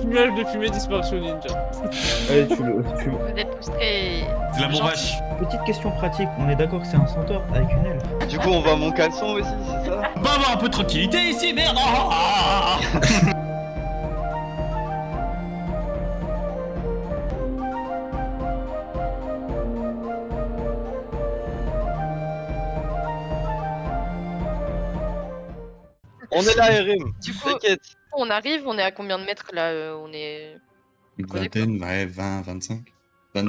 Nuage de fumée, disparition ninja. Allez, Vous êtes tous très... C'est la bombache. Petite question pratique, on est d'accord que c'est un centaure avec une elfe. Du coup, on voit mon caleçon aussi, c'est ça? On va avoir un peu de tranquillité ici, merde. Ah. On est là, Erim. Du coup, T'inquiète. on arrive, on est à combien de mètres là On est... Une vingtaine, ouais, 20, 25.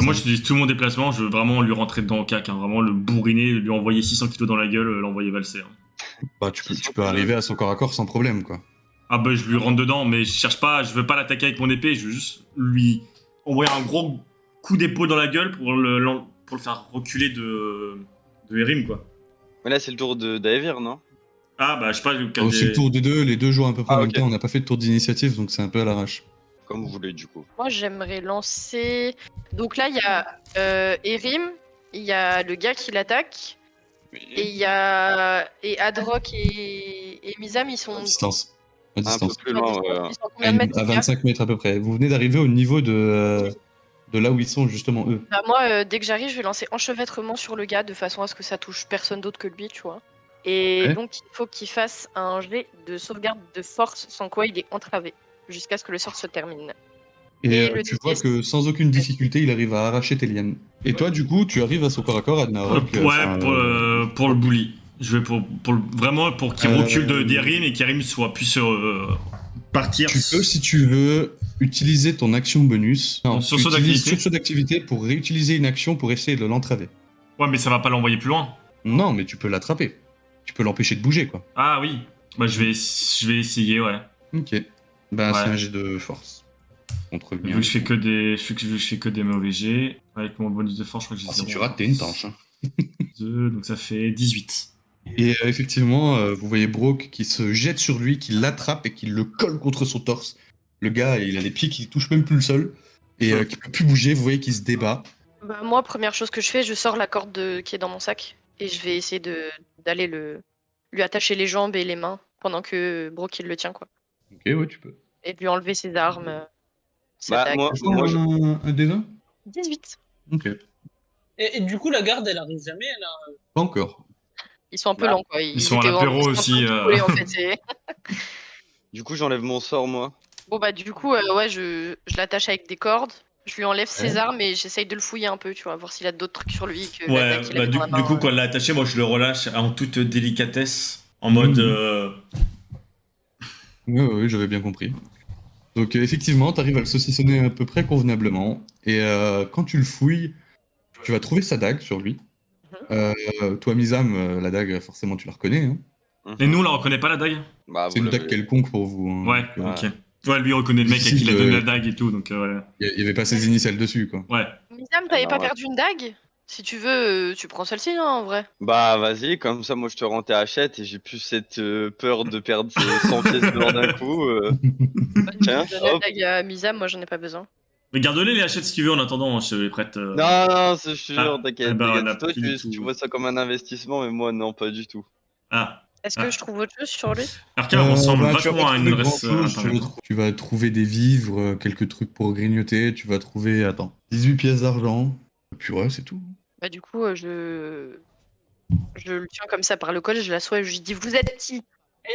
Moi, j'utilise tout mon déplacement. Je veux vraiment lui rentrer dedans au cac. Hein. Vraiment le bourriner, lui envoyer 600 kilos dans la gueule, l'envoyer valser. Hein. Bah, tu peux arriver à son corps à corps sans problème, quoi. Ah bah, je lui rentre dedans, mais je cherche pas. Je veux pas l'attaquer avec mon épée. Je veux juste lui envoyer un gros coup d'épaule dans la gueule pour le faire reculer de Erim, quoi. Mais là, c'est le tour d'Aevir, non? Ah bah, je sais pas. Oh, c'est le tour des deux, les deux jouent à peu près en même ok. temps. On n'a pas fait de tour d'initiative, donc c'est un peu à l'arrache. Comme vous voulez, du coup. Moi, j'aimerais lancer... Donc là, il y a Erim, il y a le gars qui l'attaque, et il y a... Et Adrock et Mizam, ils sont... À distance. À Un peu distance. plus loin, ouais. Ils sont à combien de mètres, À les gars 25 mètres à peu près. Vous venez d'arriver au niveau de là où ils sont, justement, eux. Bah, moi, dès que j'arrive, je vais lancer enchevêtrement sur le gars de façon à ce que ça touche personne d'autre que lui, tu vois. Et Ouais. donc, il faut qu'il fasse un jet de sauvegarde de force, sans quoi il est entravé, jusqu'à ce que le sort se termine. Et Et le tu vois DD, que sans aucune difficulté, il arrive à arracher tes lianes. Et toi, du coup, tu arrives à son corps à corps, Adnarok. Pour le bully. Je vais vraiment pour qu'il recule d'Erim et qu'Erim puisse partir. Tu peux, si tu veux, utiliser ton action bonus. Non, tu Sursaut utilises d'activité. sursaut d'activité pour réutiliser une action pour essayer de l'entraver. Ouais, mais ça va pas l'envoyer plus loin. Non, mais tu peux l'attraper. Tu peux l'empêcher de bouger, quoi. Ah oui. Bah je vais essayer, ouais. Ok. Bah, Ouais. c'est un jet de force. Contre le Vu mien. que je fais que des mauvais jets, avec mon bonus de force, je crois que j'ai Ah, si 0. tu rates, t'es une tanche. Hein. 2, donc ça fait 18. Et effectivement, vous voyez Brock qui se jette sur lui, qui l'attrape et qui le colle contre son torse. Le gars, il a des pieds qui touchent même plus le sol et qui peut plus bouger. Vous voyez qu'il se débat. Bah, moi, première chose que je fais, je sors la corde qui est dans mon sac, et je vais essayer d'aller lui attacher les jambes et les mains, pendant que Brock il le tient, quoi. Ok, ouais, tu peux. Et de lui enlever ses armes, sa Bah, dague. moi, je... Un des 20 18. Ok. Et du coup, la garde, elle arrive jamais, elle a... Pas encore. Ils sont un peu Bah, lents, quoi. ils sont à étaient l'apéro ils sont en train aussi, de couler, en fait, et- Du coup, j'enlève mon sort, moi. Bon, bah, du coup, ouais, je l'attache avec des cordes. Je lui enlève ses armes et j'essaye de le fouiller un peu, tu vois, voir s'il a d'autres trucs sur lui que la Ouais, dague qu'il bah avait dans la du main. coup, quand elle l'a attaché, moi je le relâche en toute délicatesse, en mode. Oui, j'avais bien compris. Donc effectivement, tu arrives à le saucissonner à peu près convenablement. Et quand tu le fouilles, tu vas trouver sa dague sur lui. Toi, Mizam, la dague, forcément, tu la reconnais. Hein. Et nous, on la reconnaît pas la dague? Bah, C'est vous une dague l'avez. quelconque pour vous. Hein. Ouais, Donc, ok. Ouais, lui, il reconnaît le mec à qui il a donné la dague et tout, donc ouais. il y avait pas ses initiales dessus, quoi. Ouais. Mizam, t'avais bah, pas ouais. perdu une dague? Si tu veux, tu prends celle-ci, hein, en vrai. Bah, vas-y, comme ça, moi, je te rends tes hachettes et j'ai plus cette peur de perdre ces 100 pièces d'or d'un coup. Tiens, Tu donnes la hop. dague à Mizam, moi j'en ai pas besoin. Mais garde-les les hachettes si tu veux en attendant, je les prête. Non, non, c'est sûr, Ah, t'inquiète. eh ben, t'inquiète. on a Toi, plus du tout. tu vois ça comme un investissement, mais moi, non, pas du tout. Ah. Est-ce que je trouve autre chose sur lui? Arca ressemble Bah, tu vas vachement pas à une trouver adresse grand-chose, internet. tu vas trouver des vivres, quelques trucs pour grignoter, tu vas trouver, attends, 18 pièces d'argent. Et puis ouais, c'est tout. Bah, du coup, je le tiens comme ça par le col, je l'assois et je lui dis: Vous êtes qui?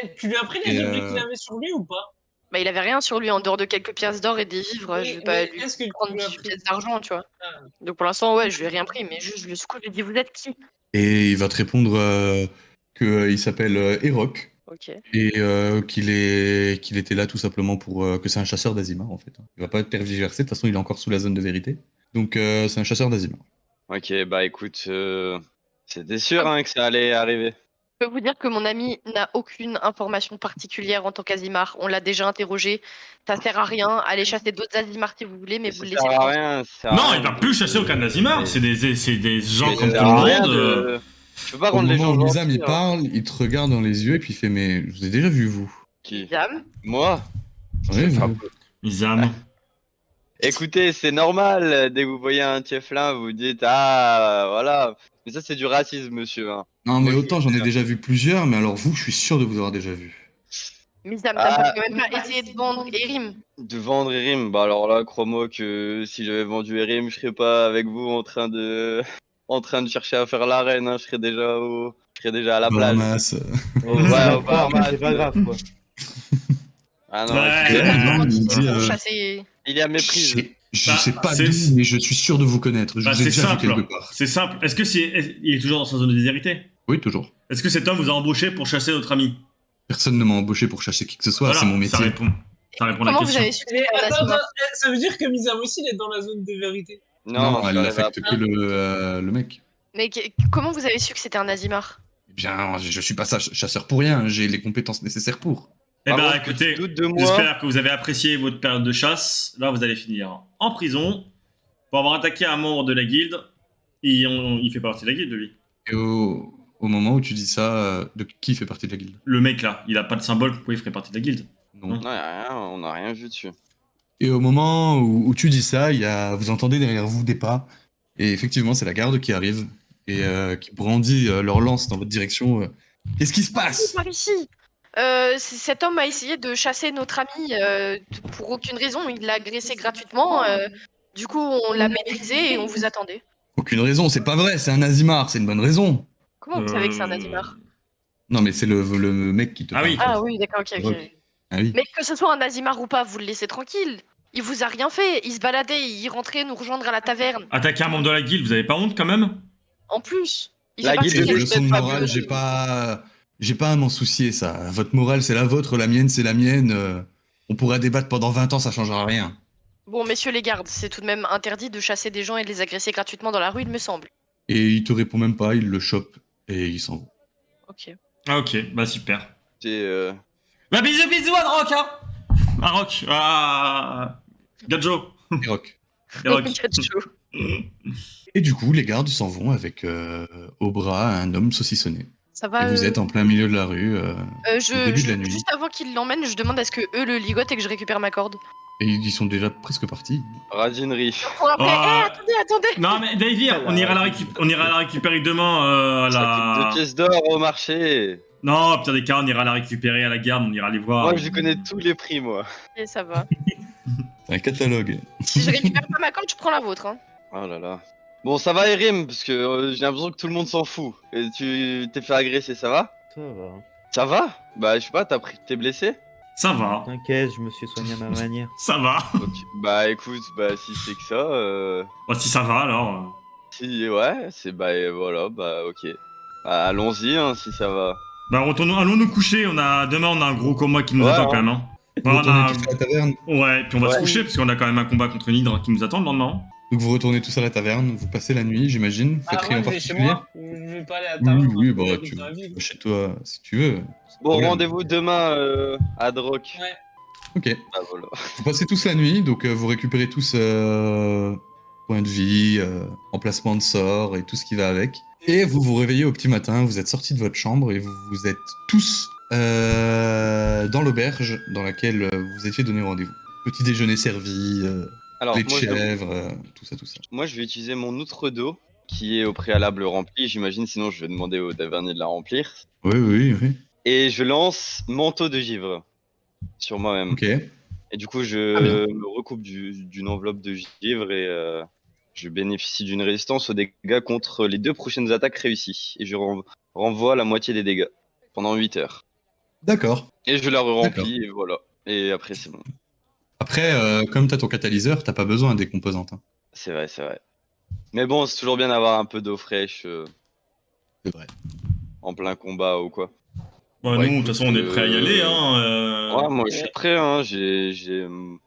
Et tu lui as pris les Et, objets qu'il avait sur lui ou pas? Bah, il avait rien sur lui en dehors de quelques pièces d'or et des vivres. Oui, Je vais pas mais lui est-ce que tu prendre lui as 18 pris? pièces d'argent, tu vois. Ah. Donc pour l'instant, ouais, je lui ai rien pris, mais juste je lui secoue, je lui dis: Vous êtes qui? Et il va te répondre qu'il s'appelle Erok. Ok. Et qu'il était là tout simplement pour que c'est un chasseur d'Azimar en fait. Il va pas être tergiversé, de toute façon il est encore sous la zone de vérité. Donc c'est un chasseur d'Azimar. Ok, bah écoute, c'était sûr hein, que ça allait arriver. Je peux vous dire que mon ami n'a aucune information particulière en tant qu'Azimar. On l'a déjà interrogé. Ça sert à rien. Allez chasser d'autres Azimars si vous voulez, mais Mais vous ça le sert laissez à tranquille. rien. ça sert à Non, rien il va de- plus chasser aucun Nazimar, c'est des gens Mais comme ça tout sert à le rien monde. de- Je peux pas Au rendre les moment gens où Mizam gentils, il hein. parle, il te regarde dans les yeux et puis il fait mais je vous ai déjà vu vous. Qui? Zam. Moi? Ouais, Enfin, vous. Isam. écoutez, c'est normal, dès que vous voyez un tieflin, vous dites ah voilà. Mais ça c'est du racisme, monsieur. Hein. Non mais Moi, je autant vous j'en ai dis, déjà vu plusieurs, mais alors vous je suis sûr de vous avoir déjà vu. Mizam, Ah. t'as quand même pas essayé de vendre Erim. De vendre Erim, bah alors là, crois-moi que si j'avais vendu Erim, je serais pas avec vous en train de, en train de chercher à faire l'arène, hein. Je serais déjà à la plage. Bahamas. Oh, C'est ouais, pas au grave, Bahamas, c'est pas grave, quoi. Ah non, Ouais. excusez-moi, Non, mais il dit, Pour chasser. il y a méprise. Je Bah, sais pas c'est- d'où, mais je suis sûr de vous connaître. Je Bah, vous ai c'est déjà vu simple. quelque part. C'est simple. Est-ce que il est toujours dans sa zone de déshérité? Oui, toujours. Est-ce que cet homme vous a embauché pour chasser notre ami? Personne ne m'a embauché pour chasser qui que ce soit, c'est mon ça métier. répond. Ça répond à la Comment vous question. avez su que Mais c'était un attends, Azimar ça veut dire que Mizam aussi il est dans la zone de vérité. Non, je elle suis n'affecte arrivé que le mec. Mais comment vous avez su que c'était un Azimar? Eh bien, je suis pas chasseur pour rien, j'ai les compétences nécessaires pour. Eh ben, Bravo, écoutez, tu te doutes de moi. j'espère que vous avez apprécié votre période de chasse. Là, vous allez finir en prison pour avoir attaqué un membre de la guilde. Il fait partie de la guilde, lui. Et au moment où tu dis ça, de qui fait partie de la guilde? Le mec, là, il a pas de symbole pourquoi il ferait partie de la guilde. Non. Non, y a rien, on n'a rien vu dessus. Et au moment où tu dis ça, vous entendez derrière vous des pas. Et effectivement, c'est la garde qui arrive et qui brandit leur lance dans votre direction. Qu'est-ce qui se passe? Par ici. Cet homme a essayé de chasser notre ami pour aucune raison. Il l'a agressé gratuitement. Du coup, on l'a maîtrisé et on vous attendait. Aucune raison, c'est pas vrai, c'est un Azimar, c'est une bonne raison. Comment vous savez que c'est un Azimar? Non, mais c'est le mec qui te Ah parle. oui. Ah oui, d'accord, ok, ok. Rock. Ah oui. Mais que ce soit un Azimar ou pas, vous le laissez tranquille. Il vous a rien fait. Il se baladait, il rentrait nous rejoindre à la taverne. Attaquer un membre de la guilde, vous avez pas honte quand même? En plus, il La fait partie guilde C'est des- une leçon de pas morale, violée. j'ai pas à m'en soucier, ça. Votre morale, c'est la vôtre, la mienne, c'est la mienne. On pourra débattre pendant 20 ans, ça changera rien. Bon, messieurs les gardes, c'est tout de même interdit de chasser des gens et de les agresser gratuitement dans la rue, il me semble. Et il te répond même pas, il le chope et il s'en va. Ok. Ah ok, bah super. C'est, Bah bisous à Rock, hein. À Rock, à Gadjo. Et Rock. Et Rock. Gacho. Et du coup, les gardes s'en vont avec au bras un homme saucissonné. Ça va. Et vous êtes en plein milieu de la rue, au début de la nuit. Juste avant qu'ils l'emmènent, je demande à ce que eux le ligotent et que je récupère ma corde. Et ils sont déjà presque partis. radinerie. Pour après, Ah. attendez. Non mais Davy, on ira la récupérer demain à Ça la... coûte 2 pièces d'or au marché. Non, au pire des cas, on ira la récupérer à la garde, on ira les voir. Moi, je connais tous les prix, moi. Et ça va. C'est un catalogue. Si je récupère pas ma corde, je prends la vôtre. Hein. Oh là là. Bon, ça va, Erim, parce que j'ai l'impression que tout le monde s'en fout. Et tu t'es fait agresser, ça va? Ça va. Ça va? Bah, je sais pas, t'es blessé? Ça va, T'inquiète, je me suis soigné à ma manière. ça va. Ok. Bah, écoute, bah, si c'est que ça, Bah si ça va alors... si, ouais, c'est, bah, voilà, bah, ok. Bah, allons-y, hein, si ça va. Bah allons nous coucher, demain on a un gros combat qui nous Ouais, attend hein. quand même. Hein. Vous Voilà, retournez tous à la taverne. Ouais, puis on va se Ouais. coucher parce qu'on a quand même un combat contre une hydre qui nous attend le lendemain. Donc vous retournez tous à la taverne, vous passez la nuit, j'imagine. Vous faites Ah, rien moi, en je vais chez particulier. moi. Je vais pas aller à la Oui, taverne. oui, hein, bah, comme tu dans la ville. vas chez toi si tu veux. Bon, Problème. rendez-vous demain à Droc. Ouais. Ok. Bah, voilà. Vous passez tous la nuit, donc vous récupérez tous points de vie, emplacement de sort et tout ce qui va avec. Et vous vous réveillez au petit matin, vous êtes sortis de votre chambre et vous êtes tous dans l'auberge dans laquelle vous étiez donné rendez-vous. Petit déjeuner servi, Alors, lait de moi, chèvre, tout ça, tout ça. moi, je vais utiliser mon outre d'eau, qui est au préalable rempli, j'imagine, sinon je vais demander au tavernier de la remplir. Oui, oui, oui. Et je lance manteau de givre sur moi-même. Ok. Et du coup, je Ah bien. me recoupe d'une enveloppe de givre et je bénéficie d'une résistance aux dégâts contre les 2 prochaines attaques réussies. Et je renvoie la moitié des dégâts pendant 8 heures. D'accord. Et je la re-remplis et voilà. Et après, c'est bon. Après, comme t'as ton catalyseur, t'as pas besoin des composantes. Hein. C'est vrai, c'est vrai. Mais bon, c'est toujours bien d'avoir un peu d'eau fraîche C'est vrai. en plein combat ou quoi. Bah Ouais, nous, de toute façon, on est prêt à y aller. Hein, Ouais, moi je suis prêt, hein.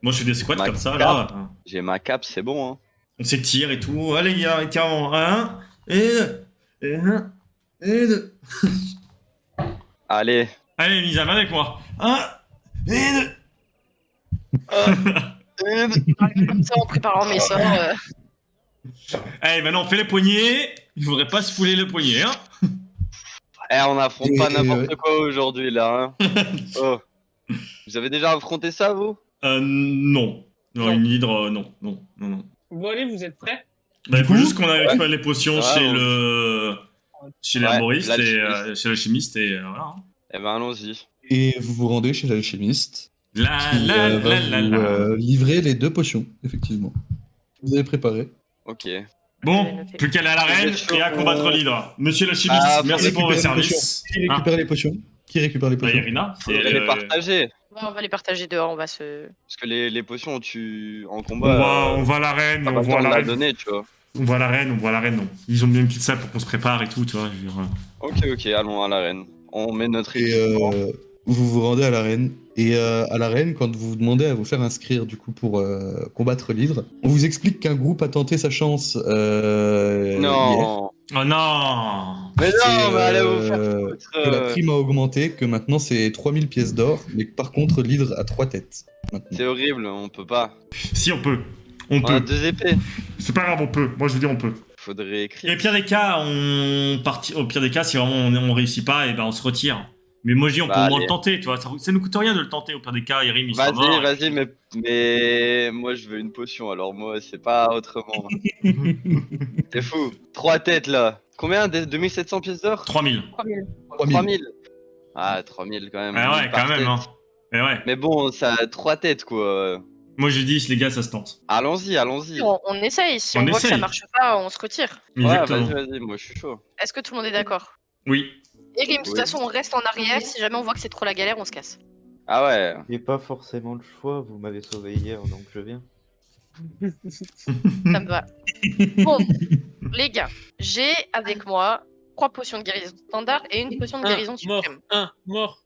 Moi, je fais des squats Ma comme ça, cape. là. J'ai ma cape, c'est bon, hein. On s'étire et tout. Allez, les gars, tiens, un, et un, et deux. Allez. Allez, Lisa, viens avec moi. Un, et deux. Comme ça, en préparant mes sorts. Allez, maintenant, on fait les poignets. Il faudrait pas se fouler le poignet, hein. Eh, on affronte pas Et- n'importe quoi aujourd'hui, là, hein. Oh. Vous avez déjà affronté ça, vous? Non. Non, Non. une hydre, non. Non. Bon, allez, vous êtes prêts? Bah, il faut juste qu'on aille récupérer les potions Ouais, chez on- le... Chez Ouais, l'herboriste et l'alchimiste. chez l'alchimiste et voilà. Eh ben, allons-y. Et vous vous rendez chez l'alchimiste La qui la va la la vous la. livrer les 2 potions, effectivement. Vous avez préparé. Ok. Bon, plus qu'à aller à l'arène et à combattre l'hydre. Monsieur le chimiste, Ah, merci pour vos récupérer les services. Qui récupère les potions Qui récupère les Bah, potions Irina, c'est Faudrait les partager. Ouais, on va les partager dehors, on va se. Parce que les potions, en on combat, va à l'arène, t'as on pas le voit temps de la l'arène. donner, tu vois. On voit l'arène, non. Ils ont bien une petite salle pour qu'on se prépare et tout, tu vois. Je veux dire, Ok, allons à l'arène. On met notre Et équipement. vous vous rendez à l'arène. Et à l'arène, quand vous demandez à vous faire inscrire du coup pour combattre l'hydre, on vous explique qu'un groupe a tenté sa chance hier. Non. Oh non. Mais non, Et, mais allez vous faire foutre. que la prime a augmenté, que maintenant c'est 3000 pièces d'or, mais que par contre l'hydre a 3 têtes. Maintenant. C'est horrible, on peut pas. Si, on peut. On On a peut. 2 épées. C'est pas grave, on peut. Moi, je veux dire, on peut. Faudrait Et écrire. au pire des cas, au pire des cas, si vraiment on réussit pas, et ben on se retire. Mais moi je dis on peut Bah, au moins allez. le tenter, tu vois. Ça nous coûte rien de le tenter. Au pire des cas, Irim il sera mort. Vas-y, mais moi je veux une potion, alors moi c'est pas autrement. C'est fou. 3 têtes là. Combien 2700 pièces d'or 3000. 3000. Ah, 3000 quand même. Ah ouais, 1000 par quand même. tête. Hein. Et ouais. Mais bon, ça a 3 têtes quoi. Moi je dis, les gars, ça se tente. Allons-y. On essaye. Si On on voit que ça essaye. marche pas, on se retire. Ouais, Exactement. vas-y, moi je suis chaud. Est-ce que tout le monde est d'accord? Oui. Erim, de toute Oui. façon, on reste en arrière. Si jamais on voit que c'est trop la galère, on se casse. Ah ouais. J'ai pas forcément le choix, vous m'avez sauvé hier, donc je viens. Ça me va. Bon, les gars, j'ai avec moi 3 potions de guérison standard et une potion de guérison Mort, suprême. mort.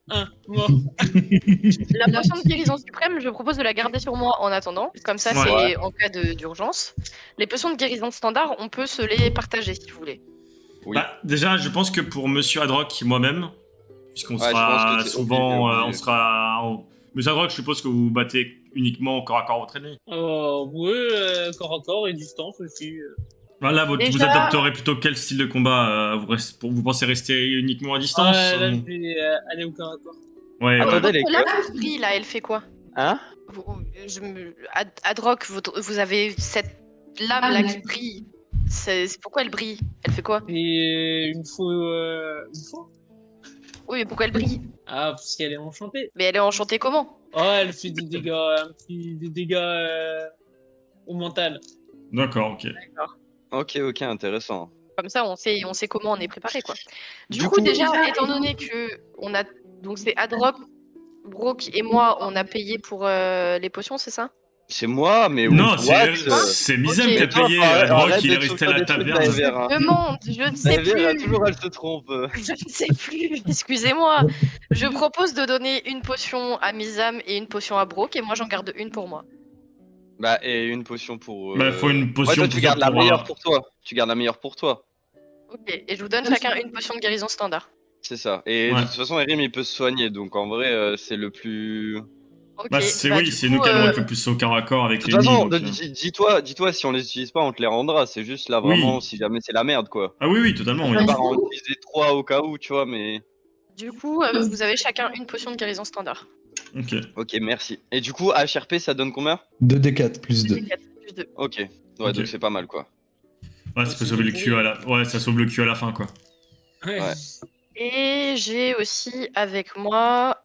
La potion de guérison suprême, je propose de la garder sur moi en attendant. Comme ça, Ouais. c'est en cas d'urgence. Les potions de guérison standard, on peut se les partager si vous voulez. Oui. Bah, déjà, je pense que pour Monsieur Hadrock et moi-même, puisqu'on Ouais, je sera pense que c'est souvent, obligé. on sera. Monsieur Hadrock, je suppose que vous battez uniquement au corps à corps votre ennemi. Ouais, corps à corps et distance aussi. Voilà, vous Déjà- adopterez plutôt quel style de combat vous pensez rester uniquement à distance Là, je vais aller au corps à corps. Ouais, Attendez, ouais. les Là, gars. votre brille, là, elle fait quoi? Hein Adrock, vous avez cette lame là qui brille. C'est pourquoi elle brille? Elle fait quoi? Et une fois. Oui, mais pourquoi elle brille? Ah, parce qu'elle est enchantée. Mais elle est enchantée comment? Oh, elle fait des dégâts, des dégâts au mental. D'accord, ok. Ok, intéressant. Comme ça, on sait comment on est préparé, quoi. Du Du coup, coup- déjà, étant donné que on a donc c'est Adrock, Brooke et moi, on a payé pour les potions, c'est ça? C'est moi, mais Non, what c'est Misem Ok. qui a payé Arrête Hadrock, il est de resté à souffrir la des trucs, taverne. Daever, hein. Je demande, je ne sais Daever, plus. toujours elle se trompe. Je ne sais plus, excusez-moi. Je propose de donner une potion à Mizam et une potion à Brooke, et moi j'en garde une pour moi. Bah, et une potion pour. Bah, faut une potion Ouais, toi, pour tu gardes la pour, meilleure pour toi. Tu gardes la meilleure pour toi. Ok, et je vous donne chacun une potion de guérison standard. C'est ça. Et Ouais. de toute façon, Erim, il peut se soigner. Donc, en vrai, c'est le plus. Ok, Bah, c'est bah, oui, du c'est coup, nous qui allons être le plus au corps à corps avec De toute les façon, donc, dis-toi, si on les utilise pas, on te les rendra. C'est juste là, Oui. vraiment, si jamais c'est la merde, quoi. Ah oui, totalement, oui. On Ouais. va en utiliser 3 au cas où, tu vois, mais. Du coup, vous avez chacun une potion de guérison standard. Ok. Ok, merci. Et du coup, HRP, ça donne combien 2d4 plus 2. 4 plus 2. Ok. Ouais, Ok. donc c'est pas mal, quoi. Ouais, ça peut sauver le cul à la. Ouais, ça sauve le cul à la fin, quoi. Ouais. Ouais. Et j'ai aussi avec moi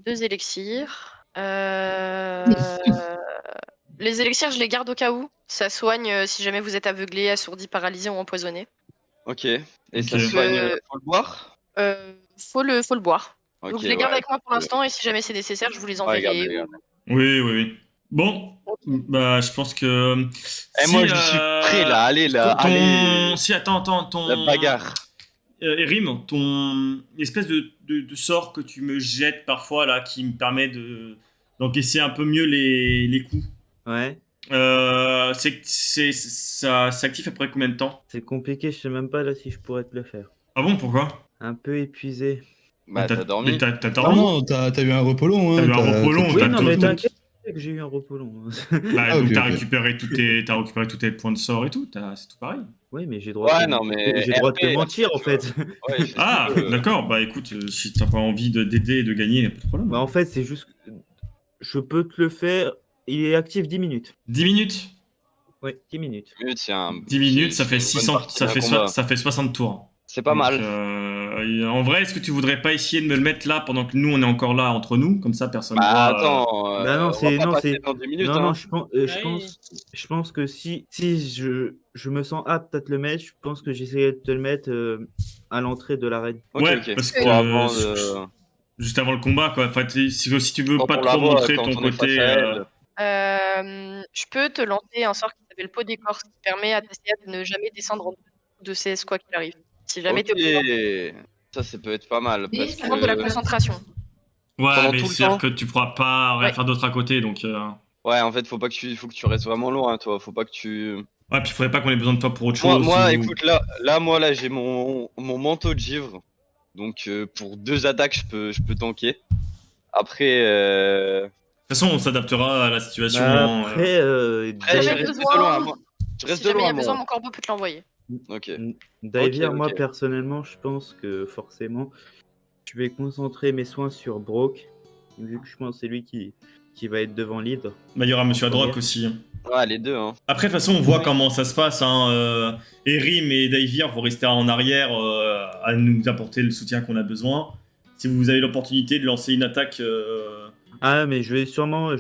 2 élixirs. Les élixirs, je les garde au cas où. Ça soigne si jamais vous êtes aveuglé, assourdi, paralysé ou empoisonné. Ok. Et ça Ok. soigne, faut le boire Faut le boire. Ok, Donc je les garde ouais. avec moi pour l'instant et si jamais c'est nécessaire, je vous les Ouais, enverrai. garde. Oui. Bon, bah, je pense que. Eh, moi, je suis prêt, là. Allez, là. Allez. Si, attends, ton. La bagarre. Erim, ton espèce de sort que tu me jettes parfois, là, qui me permet d'encaisser un peu mieux les coups. Ouais, Ça s'active après combien de temps? c'est compliqué, je sais même pas là si je pourrais te le faire. Ah bon, pourquoi? Un peu épuisé. Bah, t'as dormi. Mais t'as Ah dormi? non, t'as eu un repos long. Hein. T'as eu un repos long, Oui, t'as non, tout- mais tout- t'inquiète que j'ai eu un repos long. Bah, Ah, donc ok, t'as ok. récupéré tous tes points de sort et tout, c'est tout pareil. Oui, mais j'ai droit Ouais, de... non, mais j'ai droit de te RP, mentir en tu vois. fait. Ouais, je sais Ah, que- d'accord, bah écoute, si t'as pas envie d'aider et de gagner, pas de problème. Bah en fait, c'est juste que je peux te le faire. Il est actif 10 minutes. 10 minutes? Oui, 10 minutes. 10 minutes, c'est un. 10 minutes, ça c'est fait une bonne 600, partie d'un combat. ça fait 60 tours. C'est pas Donc, mal. En vrai, est-ce que tu voudrais pas essayer de me le mettre là pendant que nous on est encore là entre nous? Comme ça, personne Bah voit. attends, Bah non, on c'est- va pas non, passer c'est- dans 10 minutes. Non, hein. non, je Ouais. pense que si je me sens apte à te le mettre, je pense que j'essaierai de te le mettre à l'entrée de l'arène. Ok, Ouais, ok. parce Pour que avant de- juste avant le combat, quoi. Enfin, si tu veux Quand pas on la trop voit, montrer quand ton on est côté. face à elle. Je peux te lancer un sort qui s'appelle Peau d'écorce, qui permet à TCA de ne jamais descendre en dessous de CS quoi qu'il arrive. Si jamais t'es Ok, ça peut être pas mal. Et Parce ça demande de la que... concentration. Ouais, Pendant mais tout le c'est-à-dire temps. que tu pourras pas rien Ouais. faire d'autre à côté, donc. Ouais, en fait, faut que tu restes vraiment loin, toi. Faut pas que tu... Ouais, puis faudrait pas qu'on ait besoin de toi pour autre Moi, chose. moi ou- écoute, là, j'ai mon manteau de givre. Donc, pour 2 attaques, je peux tanker. Après, De toute façon, on s'adaptera à la situation. Bah, hein, après, après, je Jamais reste de besoin. loin à moi. Je reste Si de jamais il y loin, a besoin, moi. mon corbeau peut te l'envoyer. Ok. Daivir, Ok, moi ok. personnellement, je pense que forcément, je vais concentrer mes soins sur Brock, vu que je pense que c'est lui qui va être devant l'hydre. Bah, il y aura Monsieur En Hadrock première. aussi. Ouais, les deux, hein. Après, de toute façon, on voit comment ça se passe. Hein. Erim et Daivir vont rester en arrière à nous apporter le soutien qu'on a besoin. Si vous avez l'opportunité de lancer une attaque. Ah, mais je vais sûrement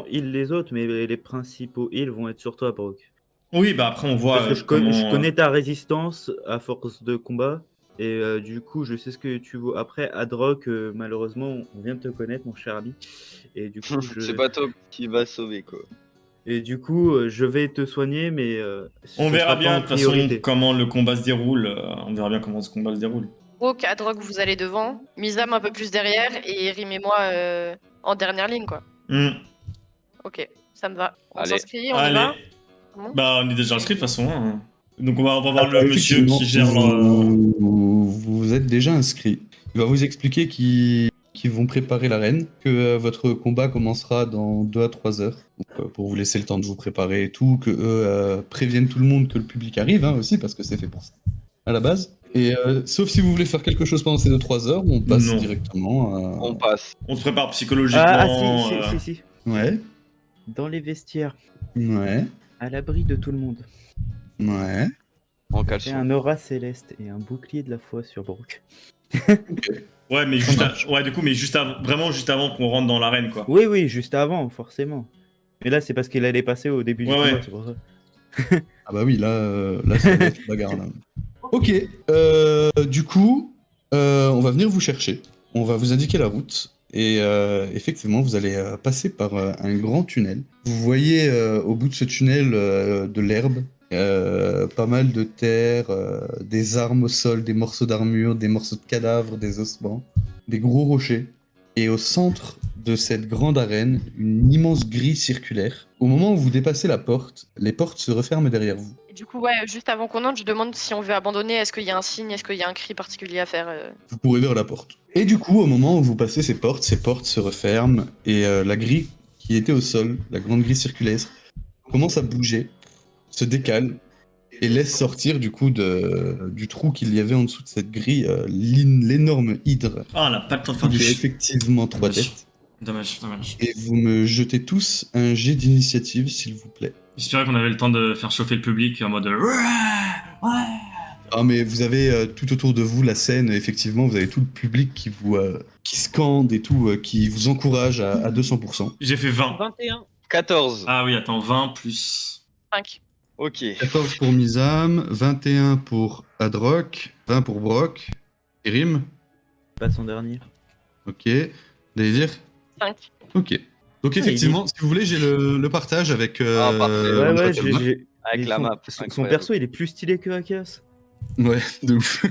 heal les autres, mais les principaux heals vont être sur toi, Brock. Oui, bah après, on voit Parce que je comment. connais ta résistance à force de combat. Et du coup, je sais ce que tu vaux. Après, Hadrock, malheureusement, on vient de te connaître, mon cher ami. Et du coup, C'est pas toi qui va sauver, quoi. je vais te soigner, mais On ce verra sera pas bien en de toute façon priorité. comment le combat se déroule. On verra bien comment ce combat se déroule. Brooke, Adrock, vous allez devant. Mizam un peu plus derrière. Et Rim et moi en dernière ligne, quoi. Ok, ça me va. On Allez. s'inscrit, on y Allez. va. Bon. Bah, on est déjà inscrit de toute façon. Hein. Donc, on va voir le Ah, monsieur effectivement, qui gère. vous êtes déjà inscrit. Il va vous expliquer qu'ils vont préparer l'arène, que votre combat commencera dans 2 à 3 heures. Donc, pour vous laisser le temps de vous préparer et tout, que eux préviennent tout le monde que le public arrive hein, aussi, parce que c'est fait pour ça, à la base. Et sauf si vous voulez faire quelque chose pendant ces 2-3 heures, on passe Non. directement à... On passe. On se prépare psychologiquement. Si. Ouais, Dans les vestiaires, ouais, à l'abri de tout le monde. ouais. En J'ai caleçon. un aura céleste et un bouclier de la foi sur Brook. Ouais, mais du coup, mais vraiment juste avant qu'on rentre dans l'arène, quoi. Oui, juste avant, forcément. Mais là, c'est parce qu'il allait passer au début du Ouais, combat, ouais. c'est pour ça. Ah bah oui, là ça va être une bagarre. Là. Ok, du coup, on va venir vous chercher. On va vous indiquer la route. Et effectivement, vous allez passer par un grand tunnel. Vous voyez au bout de ce tunnel de l'herbe, pas mal de terre, des armes au sol, des morceaux d'armure, des morceaux de cadavres, des ossements, des gros rochers. Et au centre de cette grande arène, une immense grille circulaire. Au moment où vous dépassez la porte, les portes se referment derrière vous. Et du coup, ouais, juste avant qu'on entre, je demande si on veut abandonner. Est-ce qu'il y a un signe, est-ce qu'il y a un cri particulier à faire Vous courez vers la porte. Et du coup, au moment où vous passez ces portes se referment et la grille qui était au sol, la grande grille circulaire, commence à bouger, se décale et laisse sortir du coup du trou qu'il y avait en dessous de cette grille l'énorme hydre Ah, on n'a pas le temps de faire qui du fait shit. effectivement 3 Dommage. têtes. Dommage. Et vous me jetez tous un jet d'initiative, s'il vous plaît. J'espérais qu'on avait le temps de faire chauffer le public en mode. Ouais. Ah mais vous avez tout autour de vous la scène, effectivement, vous avez tout le public qui scande et tout, qui vous encourage à 200%. J'ai fait 20. 21. 14. Ah oui, attends, 20 plus. 5. Ok. 14 pour Mizam, 21 pour Hadrock, 20 pour Brock, Erim, Passe en dernier. ok, Daisir, 5. ok. Donc effectivement, si vous voulez, j'ai le partage avec... Ah, parfait. votre Ouais, map. Avec mais la map. Son incroyable. perso, il est plus stylé que Akias. Ouais, de ouf.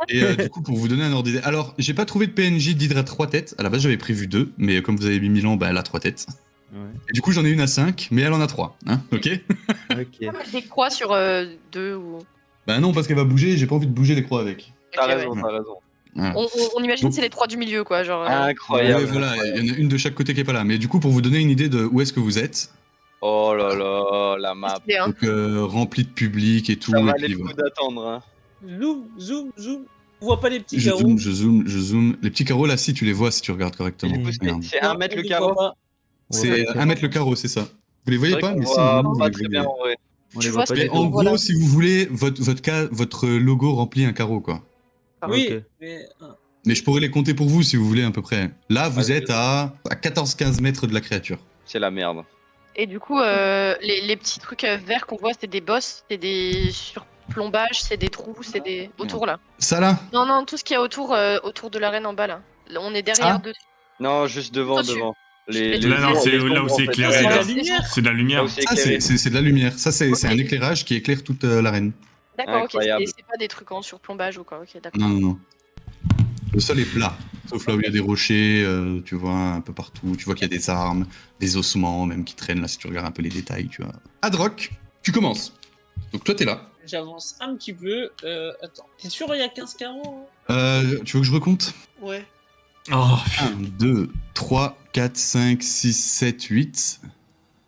Et du coup, pour vous donner un ordre d'idée... Alors, j'ai pas trouvé de PNJ d'Hydra à 3 têtes, à la base j'avais prévu 2, mais comme vous avez mis Milan, bah elle a 3 têtes. Ouais, Et du coup, j'en ai une à 5, mais elle en a 3, hein, ok? ok. Des croix sur 2 ou. Bah non, parce qu'elle va bouger et j'ai pas envie de bouger les croix avec. T'as Ok, ouais. raison, t'as raison. Voilà. On imagine que c'est les 3 du milieu, quoi. Genre, Incroyable. Ouais, voilà, il y en a une de chaque côté qui est pas là. Mais du coup, pour vous donner une idée de où est-ce que vous êtes, Oh là là, la map. stylé, hein. donc rempli de public et tout. Ça et valait puis, le coup voilà. d'attendre. Hein. Zoom. On voit pas les petits Je carreaux. zoome. Les petits carreaux là, si tu les vois, si tu regardes correctement. Du coup, C'est Regarde. c'est 1 mètre On le les carreau. voit pas. C'est 1 mètre le carreau, c'est ça. Vous les voyez C'est vrai pas, qu'on mais si, voit normalement, vous pas les très voyez. bien en vrai. On Tu les vois voit ce pas que- du En tout. Voilà. gros, si vous voulez, votre logo remplit un carreau, quoi. Oui, Ok. mais. Mais je pourrais les compter pour vous si vous voulez à peu près. Là, vous Vas-y. êtes à 14-15 mètres de la créature. C'est la merde. Et du coup, les petits trucs verts qu'on voit, c'est des bosses, c'est des surplombages, c'est des trous, c'est des. Autour là. Ça là? Non, non, tout ce qu'il y a autour de l'arène en bas là. Là, on est derrière Ça dessus. Non, juste devant, Au-dessus. devant. Les- Là, non, c'est ombres, là où en c'est fait. éclairé. Ah, c'est Ouais, la là. c'est lumière. C'est de la Là lumière. où c'est Ça, éclairé. c'est de la lumière. Ça, c'est Ok. un éclairage qui éclaire toute l'arène. D'accord, ok. Incroyable. C'est pas des trucs en surplombage ou quoi. Ok, d'accord. Non, non, non. Le sol est plat. Sauf là où il y a des rochers, tu vois, un peu partout. Tu vois qu'il y a des armes, des ossements même qui traînent là si tu regardes un peu les détails, tu vois. Adroc, tu commences. Donc toi, t'es là. J'avance un petit peu. Attends. T'es sûr il y a 15 carreaux? Tu veux que je recompte? Ouais. Oh, 1, 2, 3, 4, 5, 6, 7, 8,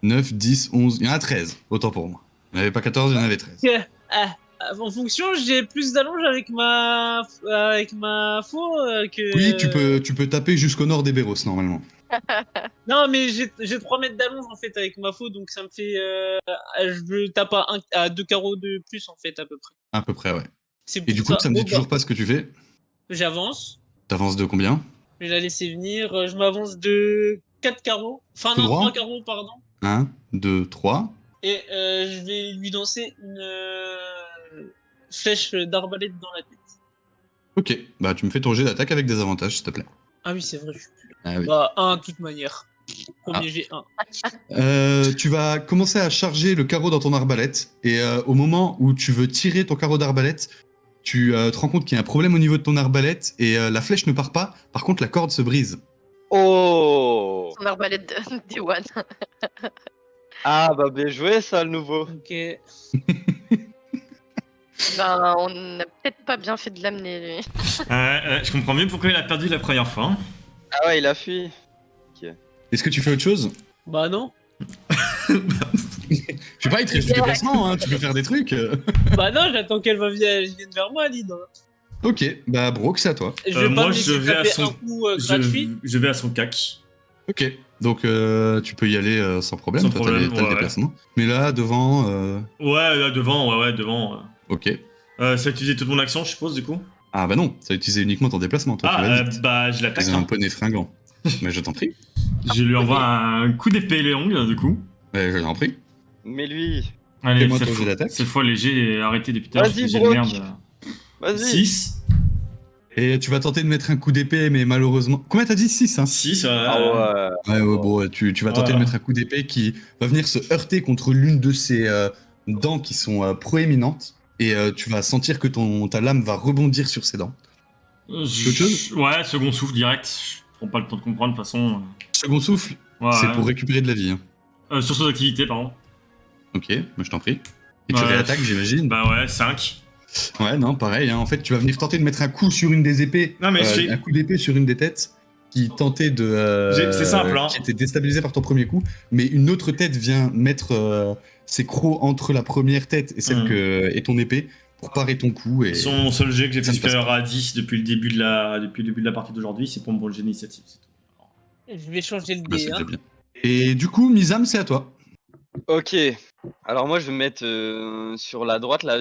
9, 10, 11. Il y en a 13, autant pour moi. Il n'y en avait pas 14, il y en avait 13. En fonction, j'ai plus d'allonge avec ma faux que. Oui, tu peux taper jusqu'au nord des Béros normalement. Non, mais j'ai 3 mètres d'allonge en fait avec ma faux, donc ça me fait. Je tape à 2 carreaux de plus en fait, à peu près. À peu près, ouais. C'est Et pour du coup, ça me Bon, dit toujours pas ce que tu fais. j'avance. T'avances de combien? Je vais la laisser venir. Je m'avance de 4 carreaux. Enfin, Tout non, droit 3 carreaux, pardon. 1, 2, 3. Et je vais lui lancer une flèche d'arbalète dans la tête. Ok, bah tu me fais ton jet d'attaque avec des avantages, s'il te plaît. Ah oui, c'est vrai, je suis plus là. Ah oui. Bah, 1 de toute manière. Premier Ah. G1. Tu vas commencer à charger le carreau dans ton arbalète, et au moment où tu veux tirer ton carreau d'arbalète, tu te rends compte qu'il y a un problème au niveau de ton arbalète, et la flèche ne part pas, par contre la corde se brise. Oh! Son arbalète des One. Ah, bah bien joué, ça, le nouveau. Ok. Ben, on n'a peut-être pas bien fait de l'amener, lui. je comprends mieux pourquoi il a perdu la première fois. Hein. Ah ouais, il a fui. Est-ce que tu fais autre chose? Bah non. Je sais pas, il te reste du déplacement, hein, tu peux faire des trucs. Bah non, j'attends qu'elle vienne vers moi, Lyd. Ok, bah Brooke, c'est à toi. Je vais pas moi, me je laisser vais à taper son- un coup gratuit. Je vais à son cac. Ok, donc tu peux y aller sans problème, Sans toi problème, t'as le ouais. déplacement. Mais là, devant... Ouais, là devant, ouais, devant. Ok. Ça a utilisé toute mon action, je suppose, du coup. Ah bah non, ça a utilisé uniquement ton déplacement, toi tu vas vite. Bah, je l'attaque. C'est un Hein. poney fringant. Mais je t'en prie. Je lui envoie un coup d'épée longue, du coup. Mais je t'en prie. Mais lui. Allez, Fais-moi cette ton jet fois, d'attaque. cette fois, léger et arrêté depuis tout à l'heure. Vas-y, parce que j'ai Brock. de merde. Vas-y. 6. Et tu vas tenter de mettre un coup d'épée, mais malheureusement... Combien t'as dit? 6, hein? 6, Ah ouais. Ouais, bon, tu vas tenter de Ouais. mettre un coup d'épée qui va venir se heurter contre l'une de ses dents qui sont proéminentes. Et tu vas sentir que ta lame va rebondir sur ses dents. Autre chose Ouais, second souffle direct. Je prends pas le temps de comprendre, de toute façon. Second souffle, Ouais, c'est ouais. pour récupérer de la vie. Hein. Sur son activité, pardon. Ok, moi je t'en prie. Et tu Ouais. réattaques, j'imagine. Bah ouais, 5. Ouais, non, pareil. Hein. En fait, tu vas venir tenter de mettre un coup sur une des épées. Non, mais je un coup d'épée sur une des têtes qui tentait de. C'est simple, hein. Qui était déstabilisée par ton premier coup. Mais une autre tête vient mettre ses crocs entre la première tête et celle et ton épée pour parer ton coup. Et... Son seul jet que j'ai fait Ça ne passe supérieur à 10 depuis le début de la partie d'aujourd'hui, c'est pour mon jet d'initiative. C'est tout. Je vais changer le Bah, c'est dé. déjà Hein. bien. Et du coup, Mizam, c'est à toi. Ok. Alors moi je vais me mettre sur la droite là,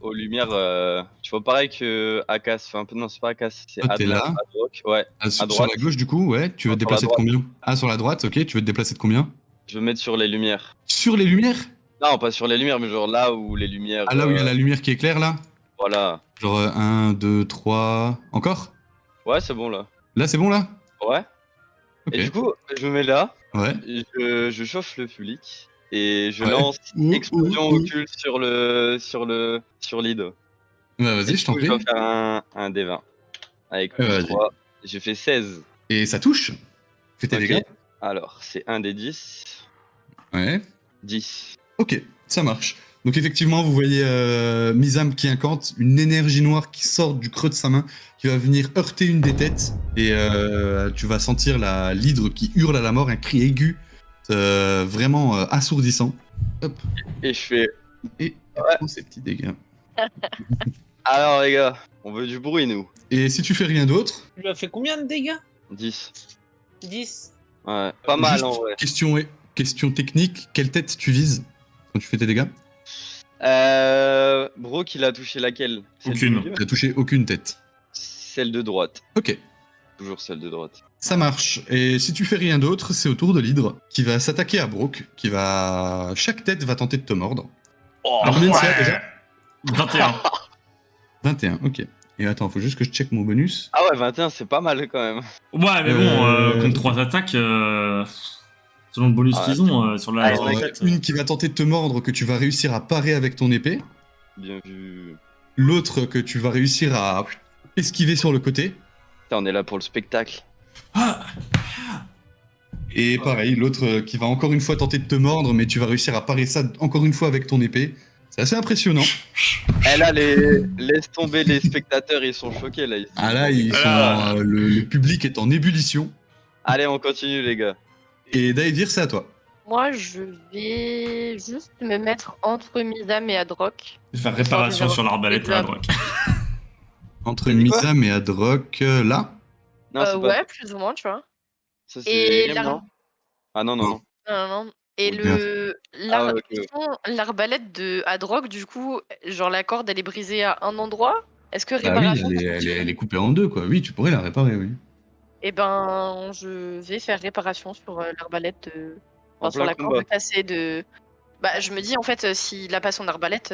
aux lumières. Tu vois pareil que Akas. Enfin un peu non c'est pas Akas, c'est Toi, t'es là. Adroc. Ouais. Sur droite. la gauche, du coup, ouais. Tu veux te Sur la déplacer de combien? Ah, sur la droite, ok. Tu veux te déplacer de combien? Je vais me mettre sur les lumières. Sur les lumières? Non pas sur les lumières mais genre là où les lumières. Ah, là où il y a la lumière qui éclaire, là? Voilà. Genre 1, 2, 3. Encore? Ouais c'est bon là. Là, c'est bon, là? Ouais. Ok. Et du coup je me mets là. Ouais. Je chauffe le public et je Ouais. lance Ouh, explosion ouh, ouh. occulte sur lead. Bah, vas-y, Et je t'en du coup, prie. je vais faire un D20 avec plus Vas-y. 3. J'ai fait 16. Et ça touche. Fais tes Ok. dégâts. Alors, c'est un des 10. Ouais. 10. Ok, ça marche. Donc effectivement, vous voyez Mizam qui incante, une énergie noire qui sort du creux de sa main, qui va venir heurter une des têtes, et tu vas sentir l'hydre qui hurle à la mort, un cri aigu, vraiment assourdissant. Hop, Et je fais. et elle prend ses petits dégâts. Alors, les gars, on veut du bruit, nous. Et si tu fais rien d'autre, Tu lui as fait combien de dégâts? 10. 10. Ouais, pas mal juste en vrai. question technique, quelle tête tu vises quand tu fais tes dégâts? Brock, il a touché laquelle? Celle Aucune. du milieu T'as touché aucune tête. Celle de droite. Ok, Toujours celle de droite. ça marche. Et si tu fais rien d'autre, c'est au tour de l'hydre qui va s'attaquer à Brooke, qui va... Chaque tête va tenter de te mordre. Oh, Alors, combien c'est déjà 21. 21, ok. Et attends, faut juste que je check mon bonus. Ah ouais, 21, c'est pas mal quand même. Ouais, mais bon, contre 3 attaques, selon le bonus Ah, qu'ils ont sur la. Ah, Alors, une qui va tenter de te mordre, que tu vas réussir à parer avec ton épée. Bien vu. L'autre que tu vas réussir à esquiver sur le côté. Putain, on est là pour le spectacle. Ah, Et pareil, l'autre qui va encore une fois tenter de te mordre, mais tu vas réussir à parer ça encore une fois avec ton épée. C'est assez impressionnant. Eh là, laisse tomber les spectateurs, ils sont choqués là. Ah là, ils sont, le public est en ébullition. Allez, on continue les gars. Et Daevir, c'est à toi. Moi, je vais juste me mettre entre Misam et Adrock. je vais faire réparation sur l'arbalète à la droite. Entre T'as dit quoi Misam et Adrock, là. Non, c'est pas. Ouais, plus ou moins, tu vois. Ça, Et c'est Erim, non? Ah non, non, non. Non, non, non. Et Oh, bien. Ah ouais, ok. l'arbalète de Adrock, du coup, genre la corde, elle est brisée à un endroit. Est-ce que Ah oui, réparation elle est coupée en deux, quoi. Oui, tu pourrais la réparer, oui. Eh ben, je vais faire réparation sur l'arbalète de. En Enfin, sur plein la corde combat. cassée de. Bah, je me dis, en fait, s'il a pas son arbalète,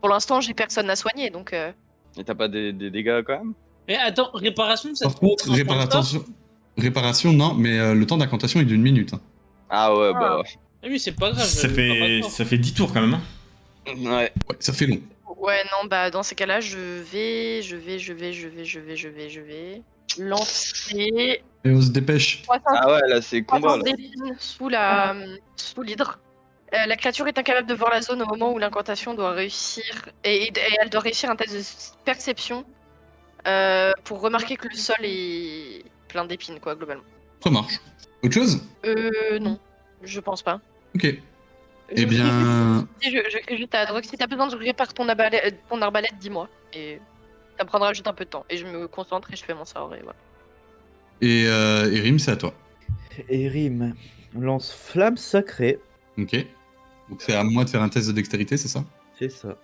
pour l'instant, j'ai personne à soigner, donc. Et t'as pas des dégâts quand même? Mais attends, réparation, ça Par te coûte contre, un point de sort réparation, non, mais le temps d'incantation est d'une minute. Hein. Ah ouais, bah Ah oui, c'est pas grave. Ça fait 10 tours quand même. Hein. ouais. Ouais, ça fait long. Ouais, non, bah, dans ces cas-là, je vais lancer. Et on se dépêche. 300 Ah ouais, là c'est combat là. d'épines sous l'hydre. La créature est incapable de voir la zone au moment où l'incantation doit réussir. Et elle doit réussir un test de perception pour remarquer que le sol est plein d'épines, quoi, globalement. Ça marche. Autre chose? Non, je pense pas. Ok. Eh bien, Je crie juste à Adrock, si t'as besoin de réparer ton arbalète, dis-moi. Et ça me prendra juste un peu de temps. Et je me concentre et je fais mon sort, et voilà. et Erim, c'est à toi. Erim lance flamme sacrée. Ok. Donc c'est à moi de faire un test de dextérité, c'est ça? C'est ça.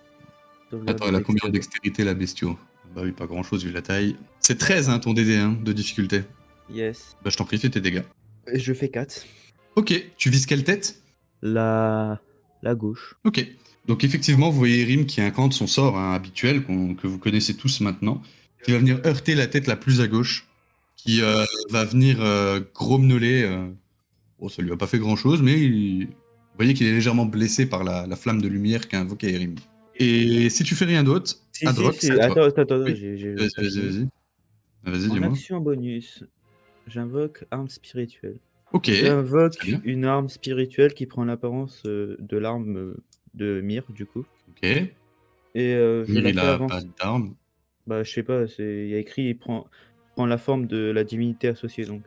Attends, elle a combien de dextérité, la bestio? Bah oui, pas grand-chose vu la taille. C'est 13, hein, ton DD, hein, de difficulté. Yes. Bah je t'en prie, fais tes dégâts. Et je fais 4. Ok, tu vises quelle tête? La gauche. Ok. Donc effectivement, vous voyez Erim qui incante son sort hein, habituel, que vous connaissez tous maintenant, qui va venir heurter la tête la plus à gauche, qui va venir grommeler. Bon, ça lui a pas fait grand-chose, mais vous voyez qu'il est légèrement blessé par la flamme de lumière qu'a invoqué Erim. Et si tu fais rien d'autre, Adrock, c'est à toi. Attends, Oui. j'ai. Vas-y. Vas-y, En dis-moi. action bonus, j'invoque arme spirituelle. Ok. J'invoque très bien. une arme spirituelle qui prend l'apparence de l'arme de Myr, du coup. Ok. Et je Myr, la il fais a avancer. pas d'arme. Bah, je sais pas, il y a écrit, il prend la forme de la divinité associée, donc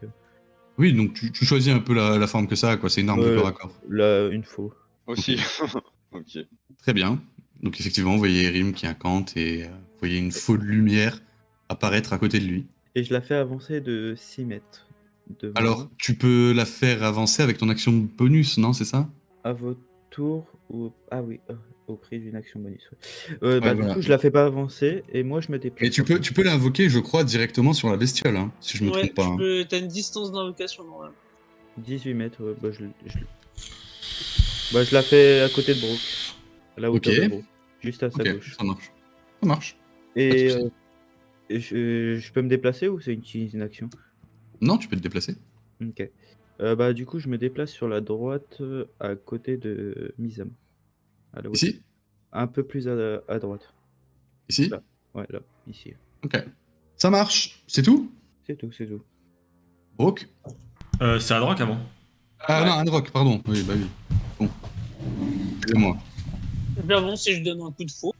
Oui, donc tu choisis un peu la forme que ça a, quoi. C'est une arme de Ouais. corps à corps. là, une faux. Aussi. Ok. Très bien. Donc effectivement, vous voyez Erim qui incante et vous voyez une faux de lumière apparaître à côté de lui. Et je la fais avancer de 6 mètres. Devant Alors, moi. tu peux la faire avancer avec ton action bonus, non? C'est ça? À votre tour, ah oui, au prix d'une action bonus. Ouais. Bah, voilà. du coup, je la fais pas avancer et moi je me déplace. Et tu peux l'invoquer, je crois, directement sur la bestiole, hein, si je me Ouais, trompe pas. Hein. t'as une distance d'invocation normalement. 18 mètres, ouais, bah, je la fais à côté de Brooke. À la hauteur Ok. de Brooke. Juste à sa Ok, gauche. ça marche. Ça marche. Et, Pas de souci. je peux me déplacer ou c'est une action? Non, tu peux te déplacer. Ok. Bah, du coup, je me déplace sur la droite à côté de Misam. À la hauteur. Ici? Un peu plus à droite. Ici? Là. Ouais, là, ici. Ok. Ça marche. C'est tout? C'est tout. Brooke? C'est à droite avant. Ah Ouais. non, Androck, pardon. Oui, bah oui. Bon. Excusez-moi. J'avance et je donne un coup de faux.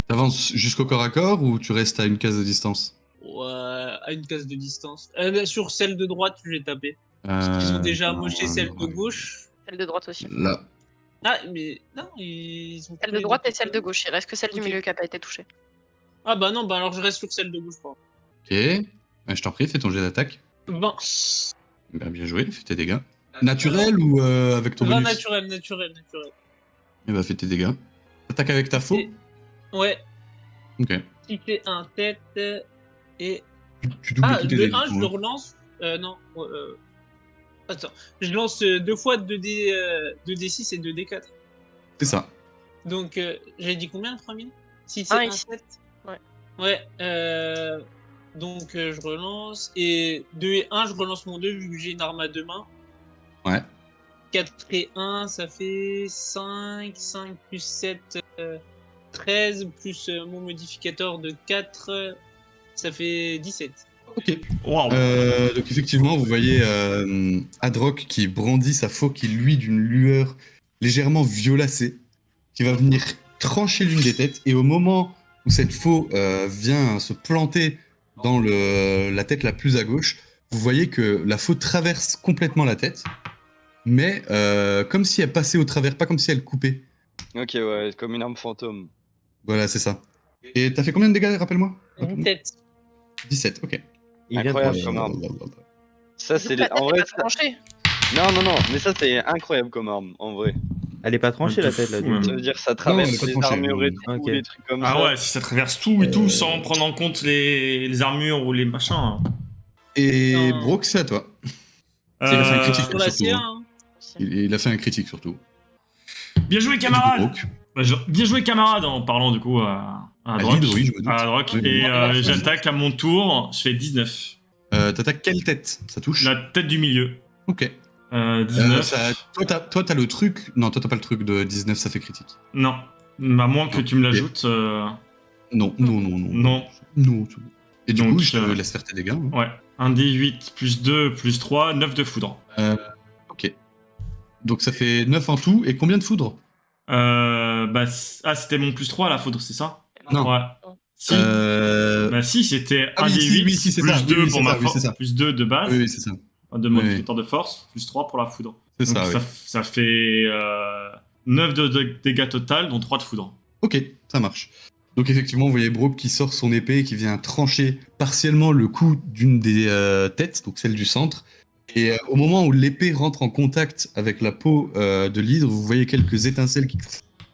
T'avances jusqu'au corps à corps ou tu restes à une case de distance? Ouais, à une case de distance. Sur celle de droite, je vais taper. Ils ont déjà amoché celle de gauche. Celle de droite aussi. Là. Ah, mais non, ils ont. Celle de droite et celle de gauche. Il reste que celle du Ok. milieu qui a pas été touchée. Ah bah non, bah alors je reste sur celle de gauche. Pardon. Ok. Je t'en prie, fais ton jet d'attaque. 20. Ben, bien joué, fais tes dégâts. Naturel ou avec ton 20 bonus? naturel. Eh ben, fais tes dégâts. Attaque avec ta faux. Et- Ouais, Ok. si c'est un tête et... Tu doubles Ah, tous tes le dés. 1, du je coup, le hein. relance. Non. Attends. Je lance 2 fois 2d6 et 2d4. C'est ça. Donc, j'ai dit combien le premier? Si c'est Un un ici. 7. Ouais. Ouais. Donc, je relance. Et 2 et 1, je relance mon 2 vu que j'ai une arme à 2 mains. Ouais. 4 et 1, ça fait 5. 5 plus 7, 13. Plus mon modificateur de 4, ça fait 17. Ok. Waouh. Donc effectivement, vous voyez Adrock qui brandit sa faux qui lui d'une lueur légèrement violacée, qui va venir trancher l'une des têtes. Et au moment où cette faux vient se planter dans la tête la plus à gauche, vous voyez que la faux traverse complètement la tête, mais comme si elle passait au travers, pas comme si elle coupait. Ok, ouais, comme une arme fantôme. Voilà, c'est ça. Et t'as fait combien de dégâts, rappelle-moi? 17. 17, ok. Il vient de Incroyable trancher. comme arme. Ça, Du coup, c'est. la tête En est vrai, pas tranchée. non, mais ça, c'est incroyable comme arme, en vrai. Elle est pas tranchée la De tête là. fou, Du hein. coup. Ça veut dire que ça elle traverse est pas les tranchée. armures et tout, Ok. les trucs comme Ah ça. ouais, si ça traverse tout et tout, sans prendre en compte les armures ou les machins. hein. Et Non. Brooke, c'est à toi. C'est Il a fait un Euh, critique. sur la surtout, C1. hein. Hein. Il a fait un critique surtout. Bien joué, Et du coup, camarade. Brooke. Bien joué, camarade, en parlant du coup à Drock. Lydre, oui, je me doute. À Drock. Oui, Et oui. j'attaque à mon tour, je fais 19. T'attaques quelle tête? Ça touche? La tête du milieu. Ok. 19. Toi, t'as le truc. Non, toi, t'as pas le truc de 19, ça fait critique. Non. À moins que tu me l'ajoutes. Non. Non. Non, c'est bon. Et du Donc, coup, je te laisse faire tes dégâts. hein. Ouais. 1 D8 plus 2 plus 3, 9 de foudre. Ok. Donc ça fait 9 en tout. Et combien de foudre? C'était mon plus 3 la foudre, c'est ça? Non. Ouais. Si. Bah si, c'était Ah 1 oui, D8 oui, si, c'est plus ça. 2 Oui, pour c'est ma ça, oui, force, c'est ça. plus 2 de base, Oui, c'est ça. de modificateur de force, plus 3 pour la foudre. C'est Donc ça, oui. ça fait 9 de dégâts total, dont 3 de foudre. Ok, ça marche. Donc effectivement, vous voyez Brooke qui sort son épée et qui vient trancher partiellement le cou d'une des têtes, donc celle du centre. Et au moment où l'épée rentre en contact avec la peau de l'hydre, vous voyez quelques étincelles qui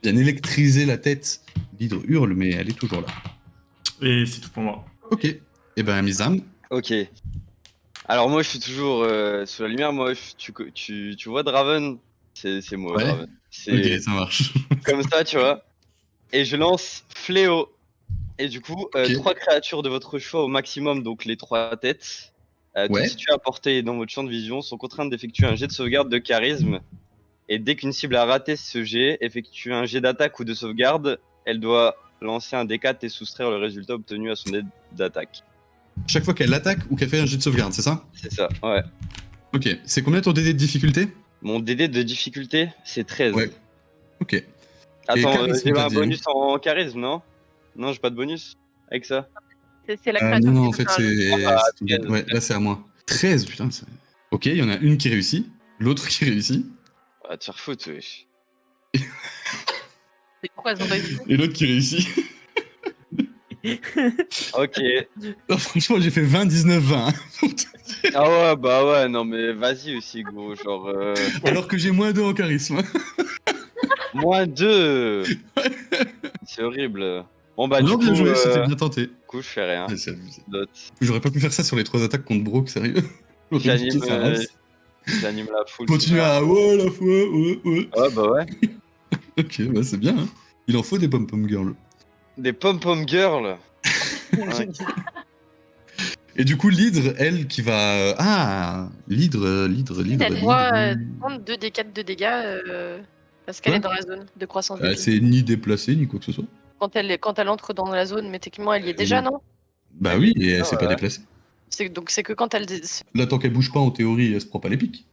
viennent électriser la tête. L'hydre hurle, mais elle est toujours là. Et c'est tout pour moi. Ok. Et ben, Mizam. Ok. Alors moi je suis toujours sous la lumière, moi tu vois Draven, c'est moi Ouais. Draven. C'est Ok, ça marche. comme ça tu vois. Et je lance Fléau. Et du coup, Ok. 3 créatures de votre choix au maximum, donc les 3 têtes, Ouais. toutes situées à portée dans votre champ de vision, sont contraintes d'effectuer un jet de sauvegarde de charisme. Et dès qu'une cible a raté ce jet, effectue un jet d'attaque ou de sauvegarde, elle doit lancer un D4 et soustraire le résultat obtenu à son dé d'attaque. Chaque fois qu'elle attaque ou qu'elle fait un jet de sauvegarde, c'est ça? C'est ça, ouais. Ok. C'est combien ton DD de difficulté? Mon DD de difficulté, c'est 13. Ouais. Ok. Attends, charisme, j'ai t'as un dit, bonus en charisme, non? Non, j'ai pas de bonus avec ça. C'est la créature. Non, qui en peut fait, faire un jet. c'est. 13. Ouais, là, c'est à moi. 13, putain. Ok, il y en a une qui réussit, l'autre qui réussit, Ah, te faire foutre, wesh. C'est pourquoi elles ont réussi. et l'autre qui réussit. Ok. Non, franchement, j'ai fait 20, 19, 20. hein. Ah ouais, bah ouais, non mais vas-y aussi, gros. Genre, Alors que j'ai moins 2 en charisme. moins 2. C'est horrible. Bon bah, Non, du bien coup, joué, c'était bien tenté. du coup, je fais rien. Ouais, c'est abusé. D'autres. J'aurais pas pu faire ça sur les 3 attaques contre Brock, sérieux. J'aurais J'anime, niqué sa race. j'anime la foule. Continue à ouais, la fois, ouais. Ah bah ouais. Ok, bah c'est bien. Hein. Il en faut des pom-pom girls. Des pom-pom girls. Ouais. Et du coup, l'hydre, elle, qui va. Ah l'hydre. Elle doit prendre 2d4 de dégâts parce qu'elle Quoi est dans la zone de croissance Elle d'épine. s'est ni déplacée, ni quoi que ce soit. Quand elle entre dans la zone, mais techniquement elle y est déjà, non? Bah oui, et elle s'est pas ouais. déplacée. Donc c'est que quand elle. Là, tant qu'elle bouge pas, en théorie, elle se prend pas les pics.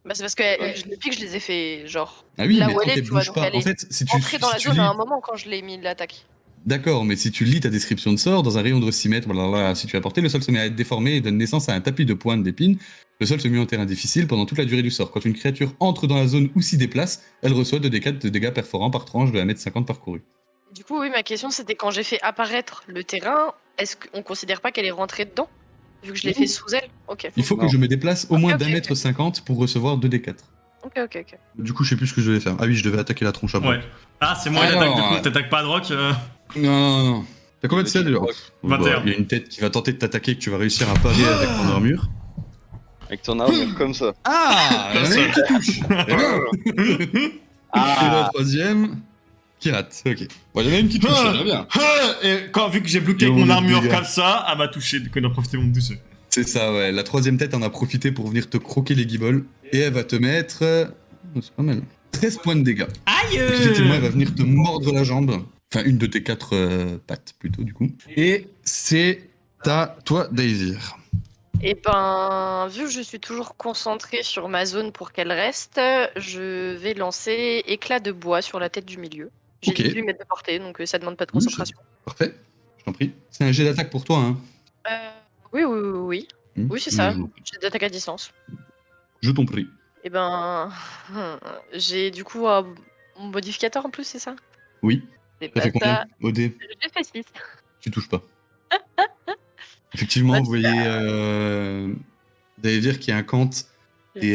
Bah, c'est parce que les pics, je les ai fait genre. Ah oui, Là mais où tant elle est, qu'elle tu vois, bouge donc pas. elle En est fait, si tu. entrée dans la si tu zone lis- à un moment quand je l'ai mis l'attaque. D'accord, mais si tu lis ta description de sort, dans un rayon de 6 mètres, blablabla, si tu as porté, le sol se met à être déformé et donne naissance à un tapis de pointe d'épines. Le sol se met en terrain difficile pendant toute la durée du sort. Quand une créature entre dans la zone ou s'y déplace, elle reçoit 2d4 de dégâts perforants par tranche de 1m50 parcouru. Du coup, oui, ma question c'était quand j'ai fait apparaître le terrain, est-ce qu'on considère pas qu'elle est rentrée dedans? Vu que je l'ai fait sous elle? Ok. Il faut que Non. je me déplace au moins Ok, ok. d'1m50 pour recevoir 2d4. Ok. Du coup, je sais plus ce que je devais faire. Ah oui, je devais attaquer la tronche à Brock. Ouais. Ah, c'est moi Ah, l'attaque, non, du coup, ouais. t'attaques pas Adrock Non. T'as combien de Petit CA déjà Brock. 21. Il y a une tête qui va tenter de t'attaquer que tu vas réussir à parer avec ton armure. Avec ton armure comme ça. Ah, Comme il y en a ça. une qui touche. Très bien. Et la troisième qui rate. Ok. Bon, il y en a une qui touche, Ah. très bien. Et quand, vu que j'ai bloqué Et avec on mon est armure dégâts. comme ça, elle m'a touché, du coup, on a profité de mon toucher. C'est ça, ouais. La troisième tête en a profité pour venir te croquer les guibolles. Et elle va te mettre. Oh, c'est pas mal. 13 points de dégâts. Aïe Effectivement, elle va venir te mordre la jambe. Enfin, une de tes 4 pattes, plutôt, du coup. Et c'est à toi, Daisir. Et ben, vu que je suis toujours concentrée sur ma zone pour qu'elle reste, je vais lancer éclat de bois sur la tête du milieu. J'ai Ok. 18 mètres de portée, donc ça demande pas de Oui, concentration. Parfait. Je t'en prie. C'est un jet d'attaque pour toi, hein. Oui. Oui, c'est ça. J'ai d'attaque à distance. Je t'en prie. Et ben, j'ai du coup mon modificateur en plus, c'est ça? Oui. C'est Ça fait pas combien ça. OD, J'ai fait 6. tu touches pas. Effectivement, Ouais, vous voyez Daisir qui incante des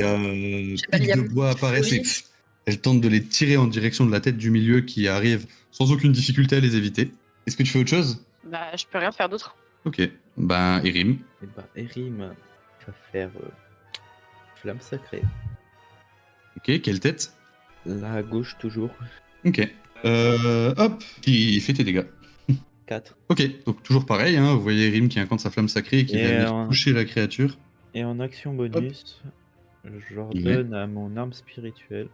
J'ai pas pics de Liam. bois apparaissent et Oui. pff, elle tente de les tirer en direction de la tête du milieu qui arrive sans aucune difficulté à les éviter. Est-ce que tu fais autre chose? Bah, je peux rien faire d'autre. Ok. Ben, Erim. Et bah, Erim va faire flamme sacrée. Ok, quelle tête? La gauche toujours. Ok. Hop, qui fait tes dégâts. 4. Ok, donc toujours pareil, hein, vous voyez Erim qui incante sa flamme sacrée et qui Et va venir en- toucher la créature. Et en action bonus, Ouais. j'ordonne à mon arme spirituelle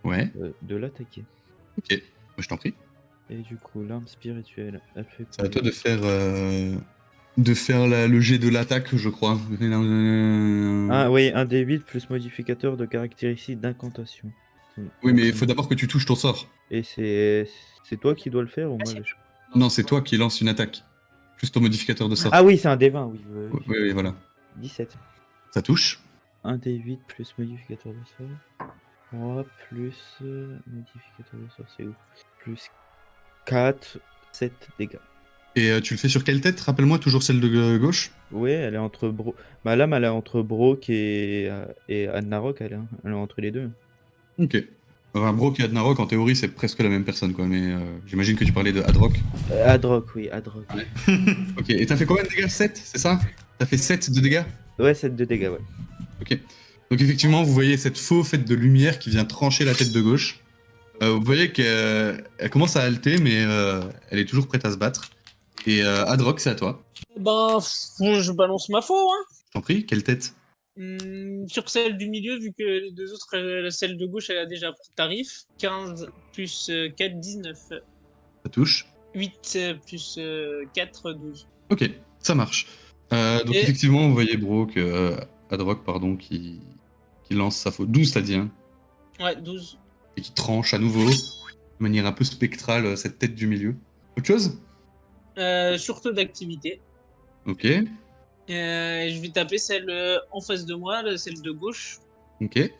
Ouais, de l'attaquer. ok. Moi, je t'en prie. Et du coup, l'arme spirituelle, elle fait C'est à toi de faire le jet de l'attaque, je crois. Ah oui, un D8 plus modificateur de caractéristique d'incantation. Oui, mais il faut d'abord que tu touches ton sort. Et c'est toi qui dois le faire ou moi c'est- Non, c'est toi qui lance une attaque. Plus ton modificateur de sort. Ah oui, c'est un D20, oui. Oui, voilà. 17. Ça touche. Un D8 plus modificateur de sort. 3 plus modificateur de sort, c'est où? Plus 4, 7 dégâts. Et tu le fais sur quelle tête? Rappelle-moi, toujours celle de gauche. Ouais, elle est entre Ma lame, elle est entre Brock et Adnarok, elle est entre les deux. Ok. Enfin, Brock et Adnarok, en théorie, c'est presque la même personne, quoi. Mais j'imagine que tu parlais de Adrock. Adrock, oui, Adrock. Ok, et t'as fait combien de dégâts? 7, c'est ça? T'as fait 7 de dégâts? Ouais, 7 de dégâts, ouais. Ok. Donc effectivement, vous voyez cette faux fête de lumière qui vient trancher la tête de gauche. Vous voyez qu'elle commence à halter, mais elle est toujours prête à se battre. Et Adrock, c'est à toi. Ben, je balance ma faux, hein. Je t'en prie, quelle tête? Sur celle du milieu, vu que les deux autres, celle de gauche, elle a déjà pris tarif. 15 plus 4, 19. Ça touche. 8 plus 4, 12. Ok, ça marche. Donc Et- effectivement, vous voyez Brock, Adrock, pardon, qui lance sa faute. 12, t'as dit, hein? Ouais, 12. Et qui tranche à nouveau, de manière un peu spectrale, cette tête du milieu. Autre chose? Surtout d'activité. Ok, Je vais taper celle en face de moi, celle de gauche, ok,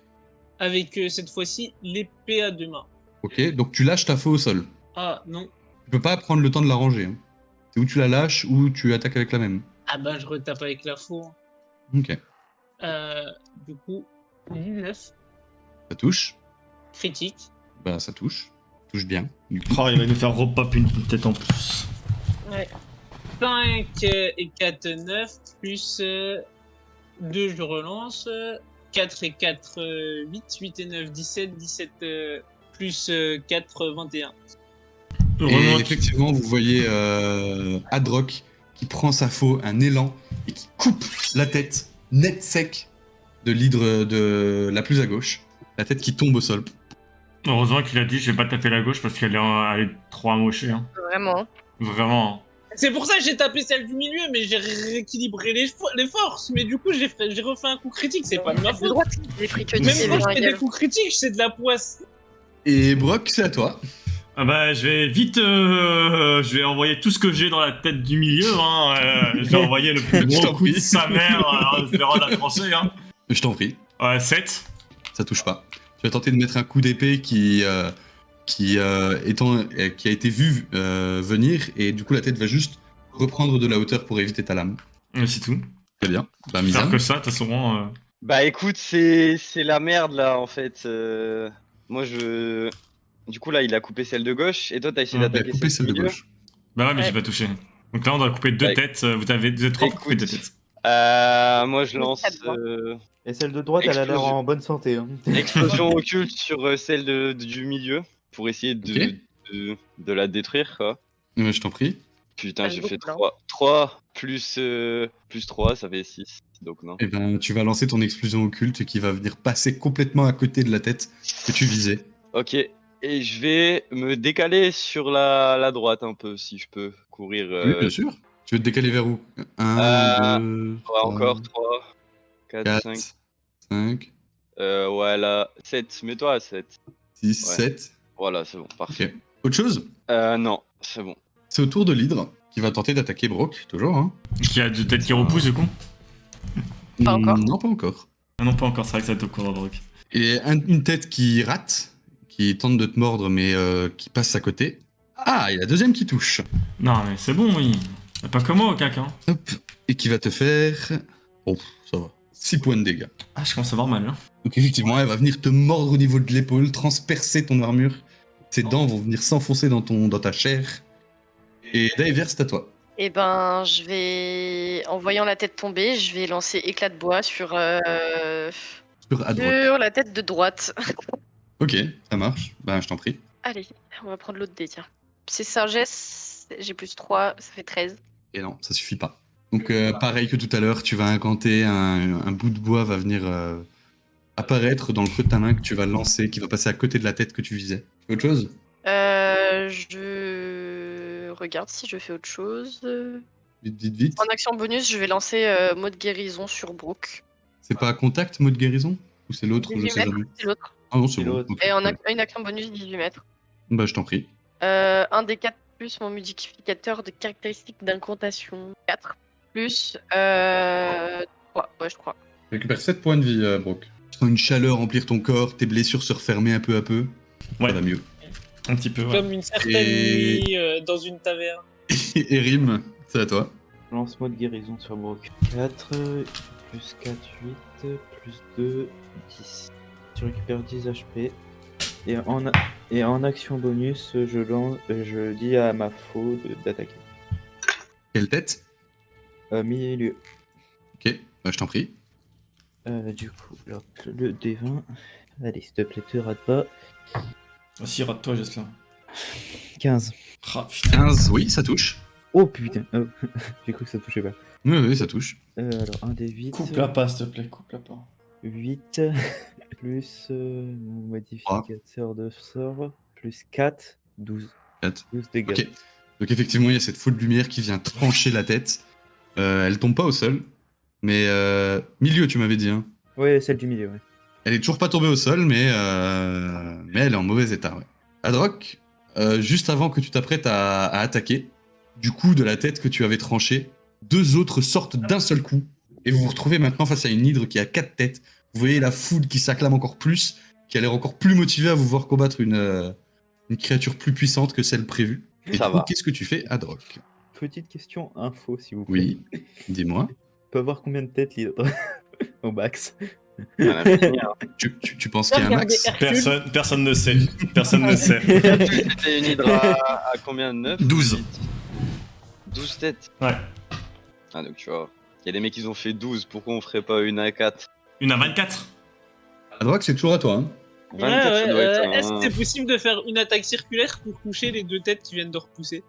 avec cette fois-ci l'épée à deux mains. ok. Donc tu lâches ta faux au sol. Ah non. Tu peux pas prendre le temps de la ranger. Hein. C'est où tu la lâches ou tu attaques avec la même. Ah bah je retape avec la faux. Ok, Du coup, 19. ça touche. Critique. Bah ça touche. Touche bien. Du coup. Oh, il va nous faire repop une tête en plus. Ouais. 5 et 4, 9. Plus 2, je relance. 4 et 4, 8. 8 et 9, 17. 17 plus 4, 21. Heureusement Et que- effectivement, vous voyez Adrock qui prend sa faux, un élan, et qui coupe la tête net sec de l'hydre de la plus à gauche. La tête qui tombe au sol. Heureusement qu'il a dit je vais pas taper la gauche parce qu'elle elle est trop amochée. Hein. Vraiment. Vraiment. C'est pour ça que j'ai tapé celle du milieu, mais j'ai rééquilibré les forces. Mais du coup, j'ai refait un coup critique, c'est pas de ma De faute. droite, les fricotis, Même c'est quand je bien fais des égal. coups critiques, c'est de la poisse. Et Brock, c'est à toi. Ah bah je vais vite, je vais envoyer tout ce que j'ai dans la tête du milieu. Hein. Je vais envoyer le plus Je gros t'en coup de prie. sa mère en espérant la trancher. Hein. Je t'en prie. 7. Ça touche pas. Tu vas tenter de mettre un coup d'épée qui a été vu venir, et du coup la tête va juste reprendre de la hauteur pour éviter ta lame. C'est tout. Très bien. Bah, Faire Misa. que ça, de toute façon. Bah écoute, c'est la merde là en fait. Moi je. Du coup là, il a coupé celle de gauche et toi t'as essayé Ah, Il a d'attaquer coupé celle celle du de milieu. gauche. Bah ouais, mais j'ai Ouais. pas touché. Donc là, on doit couper deux Ouais. têtes. Vous êtes trois pour couper deux Écoute, têtes. moi je Oui, lance quatre voix. Et celle de droite, elle a l'air Explosion. en bonne santé. Hein. explosion occulte sur celle du milieu pour essayer de la détruire quoi. Je t'en prie. Putain, Ça j'ai fait fait beaucoup, là. 3 plus 3, ça fait 6. Donc non. Eh ben, tu vas lancer ton explosion occulte qui va venir passer complètement à côté de la tête que tu visais. Ok. Et je vais me décaler sur la droite un peu si je peux courir. Oui, bien sûr. Tu veux te décaler vers où? 1, Euh, 2, Ouais, 3, encore 3, 4, 4, 5. 5, Ouais, là, 7. Mets-toi à 7. 6, Ouais. 7. Voilà, c'est bon, parfait. Ok. Autre chose? Non, c'est bon. C'est au tour de l'hydre qui va tenter d'attaquer Brock, toujours. Hein. Qui a deux têtes qui repoussent, du coup? Pas encore. Non, pas encore. Ah non, pas encore, c'est vrai que ça va être au cours Brock. Et une tête qui rate, qui tente de te mordre, mais qui passe à côté. Ah, et la deuxième qui touche. Non, mais c'est bon, oui. Y'a pas comme moi, quelqu'un. Hop. Et qui va te faire. Oh, ça va. 6 points de dégâts. Ah, je commence à avoir mal, hein. Donc effectivement, elle va venir te mordre au niveau de l'épaule, transpercer ton armure. Ses dents vont venir s'enfoncer dans ta chair. Et Diver, c'est à toi. Eh ben, je vais, en voyant la tête tomber, je vais lancer éclat de bois sur Sur Adrock. la tête de droite. Ok, ça marche. Ben, je t'en prie. Allez, on va prendre l'autre dé, tiens. C'est sagesse, j'ai plus 3, ça fait 13. Et non, ça suffit pas. Donc pareil que tout à l'heure, tu vas incanter, un bout de bois va venir apparaître dans le creux de ta main que tu vas lancer, qui va passer à côté de la tête que tu visais. Autre chose? Je regarde si je fais autre chose. Vite, vite, vite. En action bonus, je vais lancer mot de guérison sur Brooke. C'est pas à contact, mot de guérison? Ou c'est l'autre? Je 18 sais mètres, jamais. c'est l'autre. Ah non, c'est C'est bon. l'autre. Ok. Et une action bonus, 18 mètres. Bah, je t'en prie. Un des 4 plus mon modificateur de caractéristiques d'incantation. 4 plus 3. Ouais, je crois. Tu récupères 7 points de vie, Brock. Tu sens une chaleur remplir ton corps, tes blessures se refermer un peu à peu. Ouais. Ça va mieux. Un petit peu, ouais. Comme une certaine Et- nuit dans une taverne. Et Rim, c'est à toi. Lance-moi de guérison sur Brock. 4, plus 4, 8, plus 2, 10. Tu récupères 10 HP. Et en action bonus, je dis à ma faux d'attaquer. Quelle tête? Milieu. Ok, bah, je t'en prie. Du coup, hop, le D20. Allez, s'il te plaît, te rate pas. Aussi, rate-toi, j'espère. 15. Ah, putain. 15, oui, ça touche. Oh putain, oh. J'ai cru que ça touchait pas. Oui, ça touche. Alors, un des 8. Coupe-la pas, s'il te plaît, coupe-la pas. 8 plus mon modificateur de sort plus 4, 12. 4. 12 dégâts. Ok. Donc effectivement, il y a cette faute de lumière qui vient trancher la tête. Elle tombe pas au sol. Mais milieu, tu m'avais dit. Hein. Ouais, celle du milieu, ouais. Elle est toujours pas tombée au sol, mais elle est en mauvais état. Ouais. Adrock, juste avant que tu t'apprêtes à attaquer, du coup de la tête que tu avais tranchée, 2 autres sortent d'un seul coup. Et vous vous retrouvez maintenant face à une hydre qui a 4 têtes. Vous voyez la foule qui s'acclame encore plus, qui a l'air encore plus motivée à vous voir combattre une créature plus puissante que celle prévue. Et Ça du coup, va. qu'est-ce que tu fais, Adrock? Petite question info, s'il vous plaît. Oui, dis-moi. On peut avoir combien de têtes l'hydre au max? On a fini, hein. Tu penses qu'il y a un max? Personne ne sait. Personne ne sait. C'était une hydre à combien? 9? 12. 12 têtes. Ouais. Ah, donc tu vois, il y a des mecs qui ont fait 12, pourquoi on ferait pas une à 4? Une à 24. Adrock, c'est toujours à toi. Hein. 24, ça doit être Est-ce que un... c'est possible de faire une attaque circulaire pour toucher les 2 têtes qui viennent de repousser?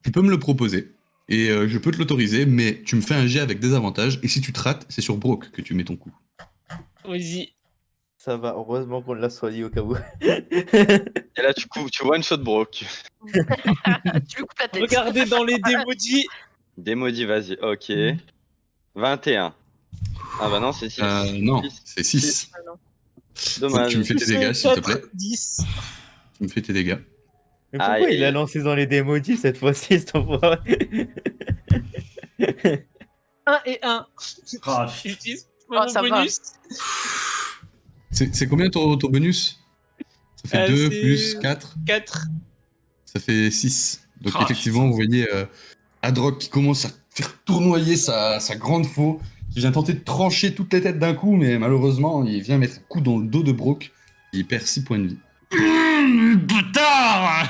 Tu peux me le proposer. Et je peux te l'autoriser, mais tu me fais un jet avec des avantages. Et si tu te rates, c'est sur Brock que tu mets ton coup. Vas-y. Ça va, heureusement qu'on l'a soigné au cas où. Et là, tu vois une shot Brock. Tu lui coupes la tête. Regardez dans les démodis. Démaudit, vas-y, ok. 21. Ah bah non, c'est 6. Non, c'est 6. Donc Dommage. tu me fais tes dégâts, s'il te plaît. 10. Tu me fais tes dégâts. Mais pourquoi Aïe. il a lancé dans les démodis cette fois-ci, cet enfoiré? 1 et 1. Ah, J'utilise Oh, mon ça va. bonus. C'est combien ton bonus? Ça fait 2 c'est plus 4. 4. Ça fait 6. Donc Ah, effectivement, vous voyez Adrock qui commence à faire tournoyer sa grande faux, qui vient tenter de trancher toutes les têtes d'un coup, mais malheureusement, il vient mettre un coup dans le dos de Brock. Il perd 6 points de vie. Putain.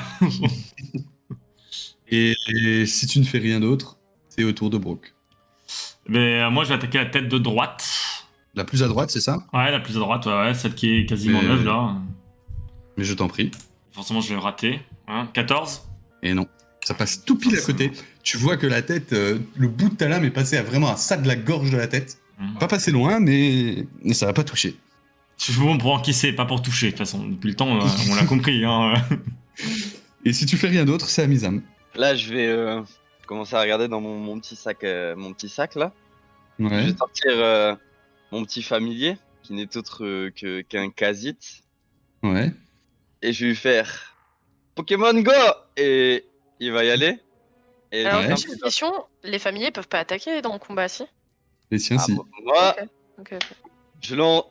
Et si tu ne fais rien d'autre, c'est au tour de Brock. Mais moi, je vais attaquer la tête de droite. La plus à droite, c'est ça? Ouais, la plus à droite, ouais, celle qui est quasiment Mais- neuve, là. Mais je t'en prie. Forcément, je vais rater. Hein, 14. Et non, ça passe tout pile à côté. Tu vois que la tête, le bout de ta lame est passé à vraiment à ça de la gorge de la tête. Pas passé loin, mais ça va pas toucher. Je suis bon pour encaisser, pas pour toucher. De toute façon, depuis le temps, on l'a compris. Hein. Et si tu fais rien d'autre, c'est à Mizam. Là, je vais commencer à regarder dans mon petit sac là. Je Ouais. vais sortir mon petit familier, qui n'est autre qu'un Kha'Zit, Ouais. et je vais lui faire Pokémon Go, et il va y aller. Et Alors, Ouais. j'ai une question. Les familiers peuvent pas attaquer dans le combat, si? Les siens, Ah, si. moi, Ok.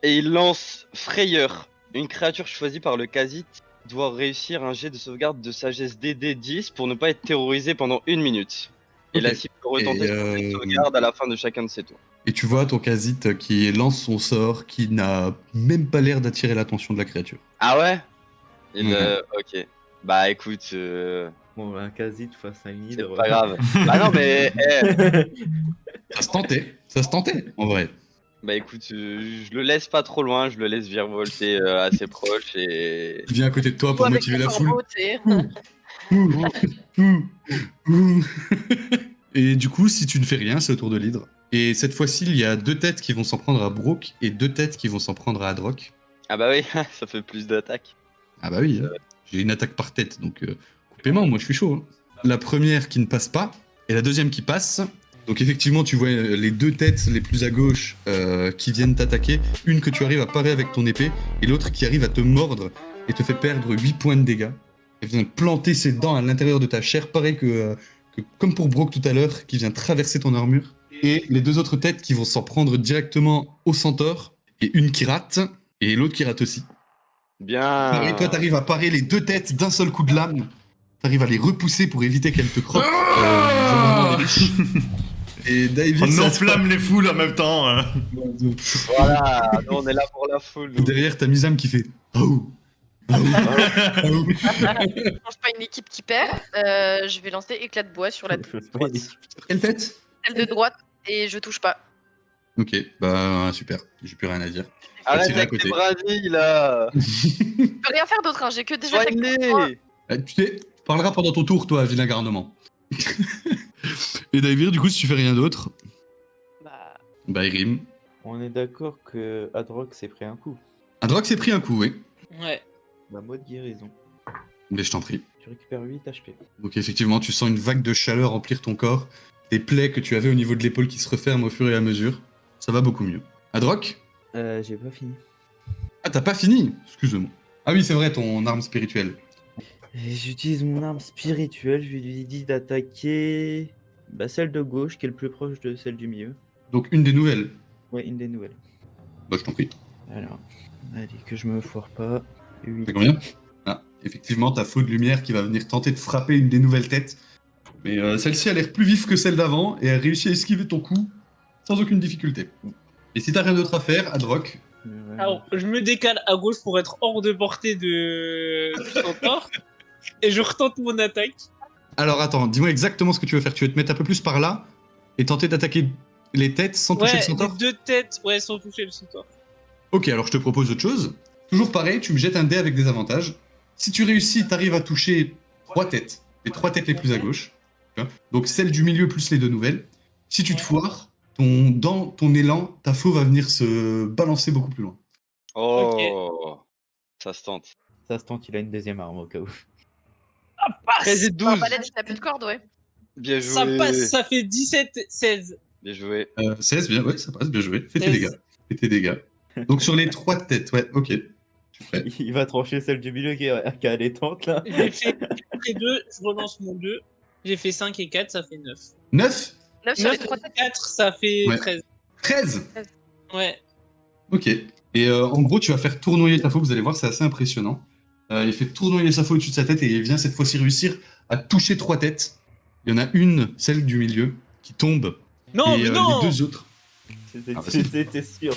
il lance Frayeur. Une créature choisie par le Kha'Zit doit réussir un jet de sauvegarde de sagesse DD 10 pour ne pas être terrorisé pendant 1 minute. Et Ok. la cible peut retenter Et, son jet de sauvegarde à la fin de chacun de ses tours. Et tu vois ton Kha'Zit qui lance son sort, qui n'a même pas l'air d'attirer l'attention de la créature. Ah ouais. Ouais. Ok. Bah écoute, Bon, un Kha'Zit face à une c'est hydre. pas grave. Ah non mais, Ça se tentait, en vrai. bah écoute, je le laisse pas trop loin, je le laisse virevolter assez proche et... Il vient à côté de toi Ou pour avec motiver le la foule. corbeau, tu sais. Ouh, ouh, ouh. Et du coup, si tu ne fais rien, c'est au tour de l'hydre. Et cette fois-ci, il y a 2 têtes qui vont s'en prendre à Brook et 2 têtes qui vont s'en prendre à Adrock. Ah bah oui, ça fait plus d'attaques. Ah bah oui, hein. J'ai une attaque par tête, donc coupez-moi, moi je suis chaud. Hein. La première qui ne passe pas, et la deuxième qui passe. Donc effectivement, tu vois les 2 têtes les plus à gauche qui viennent t'attaquer. Une que tu arrives à parer avec ton épée, et l'autre qui arrive à te mordre et te fait perdre 8 points de dégâts. Elle vient planter ses dents à l'intérieur de ta chair, pareil que comme pour Brock tout à l'heure, qui vient traverser ton armure. Et les 2 autres têtes qui vont s'en prendre directement au centaure, et une qui rate, et l'autre qui rate aussi. Bien. Pareil, toi, t'arrives à parer les 2 têtes d'un seul coup de lame. T'arrives à les repousser pour éviter qu'elles te croquent. Vraiment des riches. Et David, On ça se enflamme les foules en même temps. passe. Voilà, nous, on est là pour la foule. nous. Derrière, t'as Mizam qui fait Oh. Oh. Oh. Je pense pas une équipe qui perd. Je vais lancer éclat de bois sur la Je sais pas, droite. Quelle tête? Celle de droite et je touche pas. Ok, bah super, j'ai plus rien à dire. Arrête tirer à avec côté. tes brindilles là. Je peux rien faire d'autre, hein. J'ai que des attaques. Soigne-les. Tu parleras pendant ton tour, toi, vilain garnement. Et David, du coup, si tu fais rien d'autre, bah il rime. On est d'accord que Adrock s'est pris un coup. Adrock s'est pris un coup, oui. Ouais. Bah, mode guérison. Mais je t'en prie. Tu récupères 8 HP. Donc effectivement, tu sens une vague de chaleur remplir ton corps. Des plaies que tu avais au niveau de l'épaule qui se referment au fur et à mesure. Ça va beaucoup mieux. Adrock? J'ai pas fini. Ah, t'as pas fini? Excuse-moi. Ah oui, c'est vrai, ton arme spirituelle. Et j'utilise mon arme spirituelle. Je lui dis d'attaquer bah, celle de gauche qui est le plus proche de celle du milieu. Donc une des nouvelles. Ouais, une des nouvelles. Bah je t'en prie. Alors, allez, que je me foire pas. 8. C'est combien? Ah, effectivement, t'as Faux de Lumière qui va venir tenter de frapper une des nouvelles têtes. Mais celle-ci a l'air plus vive que celle d'avant et a réussi à esquiver ton coup sans aucune difficulté. Et si t'as rien d'autre à faire, Adrock, Alors, je me décale à gauche pour être hors de portée du centaure. Et je retente mon attaque. alors attends, dis-moi exactement ce que tu veux faire. Tu veux te mettre un peu plus par là et tenter d'attaquer les têtes sans toucher le Ouais, centaure? les 2 têtes, ouais, sans toucher le centaure. Ok, alors je te propose autre chose. Toujours pareil, tu me jettes un dé avec des avantages. Si tu réussis, t'arrives à toucher 3 têtes. Les 3 têtes les plus à gauche. Tu vois. Donc celle du milieu plus les 2 nouvelles. Si tu te foires, dans ton élan, ta faux va venir se balancer beaucoup plus loin. Oh, ça se tente. Ça se tente, il a une deuxième arme au cas où. Ça passe. 13 et Un 12. balai, t'as plus de corde, ouais. Bien joué. Ça passe, ça fait 17, 16. Bien joué. 16, bien, ouais, ça passe, bien joué. Fais tes 16. dégâts. Fais tes dégâts. Donc sur les 3 têtes, ouais, ok. Je suis prêt. Il va trancher celle du milieu qui a les tentes là. J'ai fait 2, je relance mon 2. J'ai fait 5 et 4, ça fait 9. 9? 9 sur les 9 3 et 4, ça fait Ouais. 13. 13? Ouais. Ok. Et en gros, tu vas faire tournoyer ta faux, vous allez voir, c'est assez impressionnant. Il fait tournoyer sa faux au-dessus de sa tête et il vient cette fois-ci réussir à toucher 3 têtes. Il y en a une, celle du milieu, qui tombe. Non, et mais non. les 2 autres. Ah, bah, si. C'était sûr.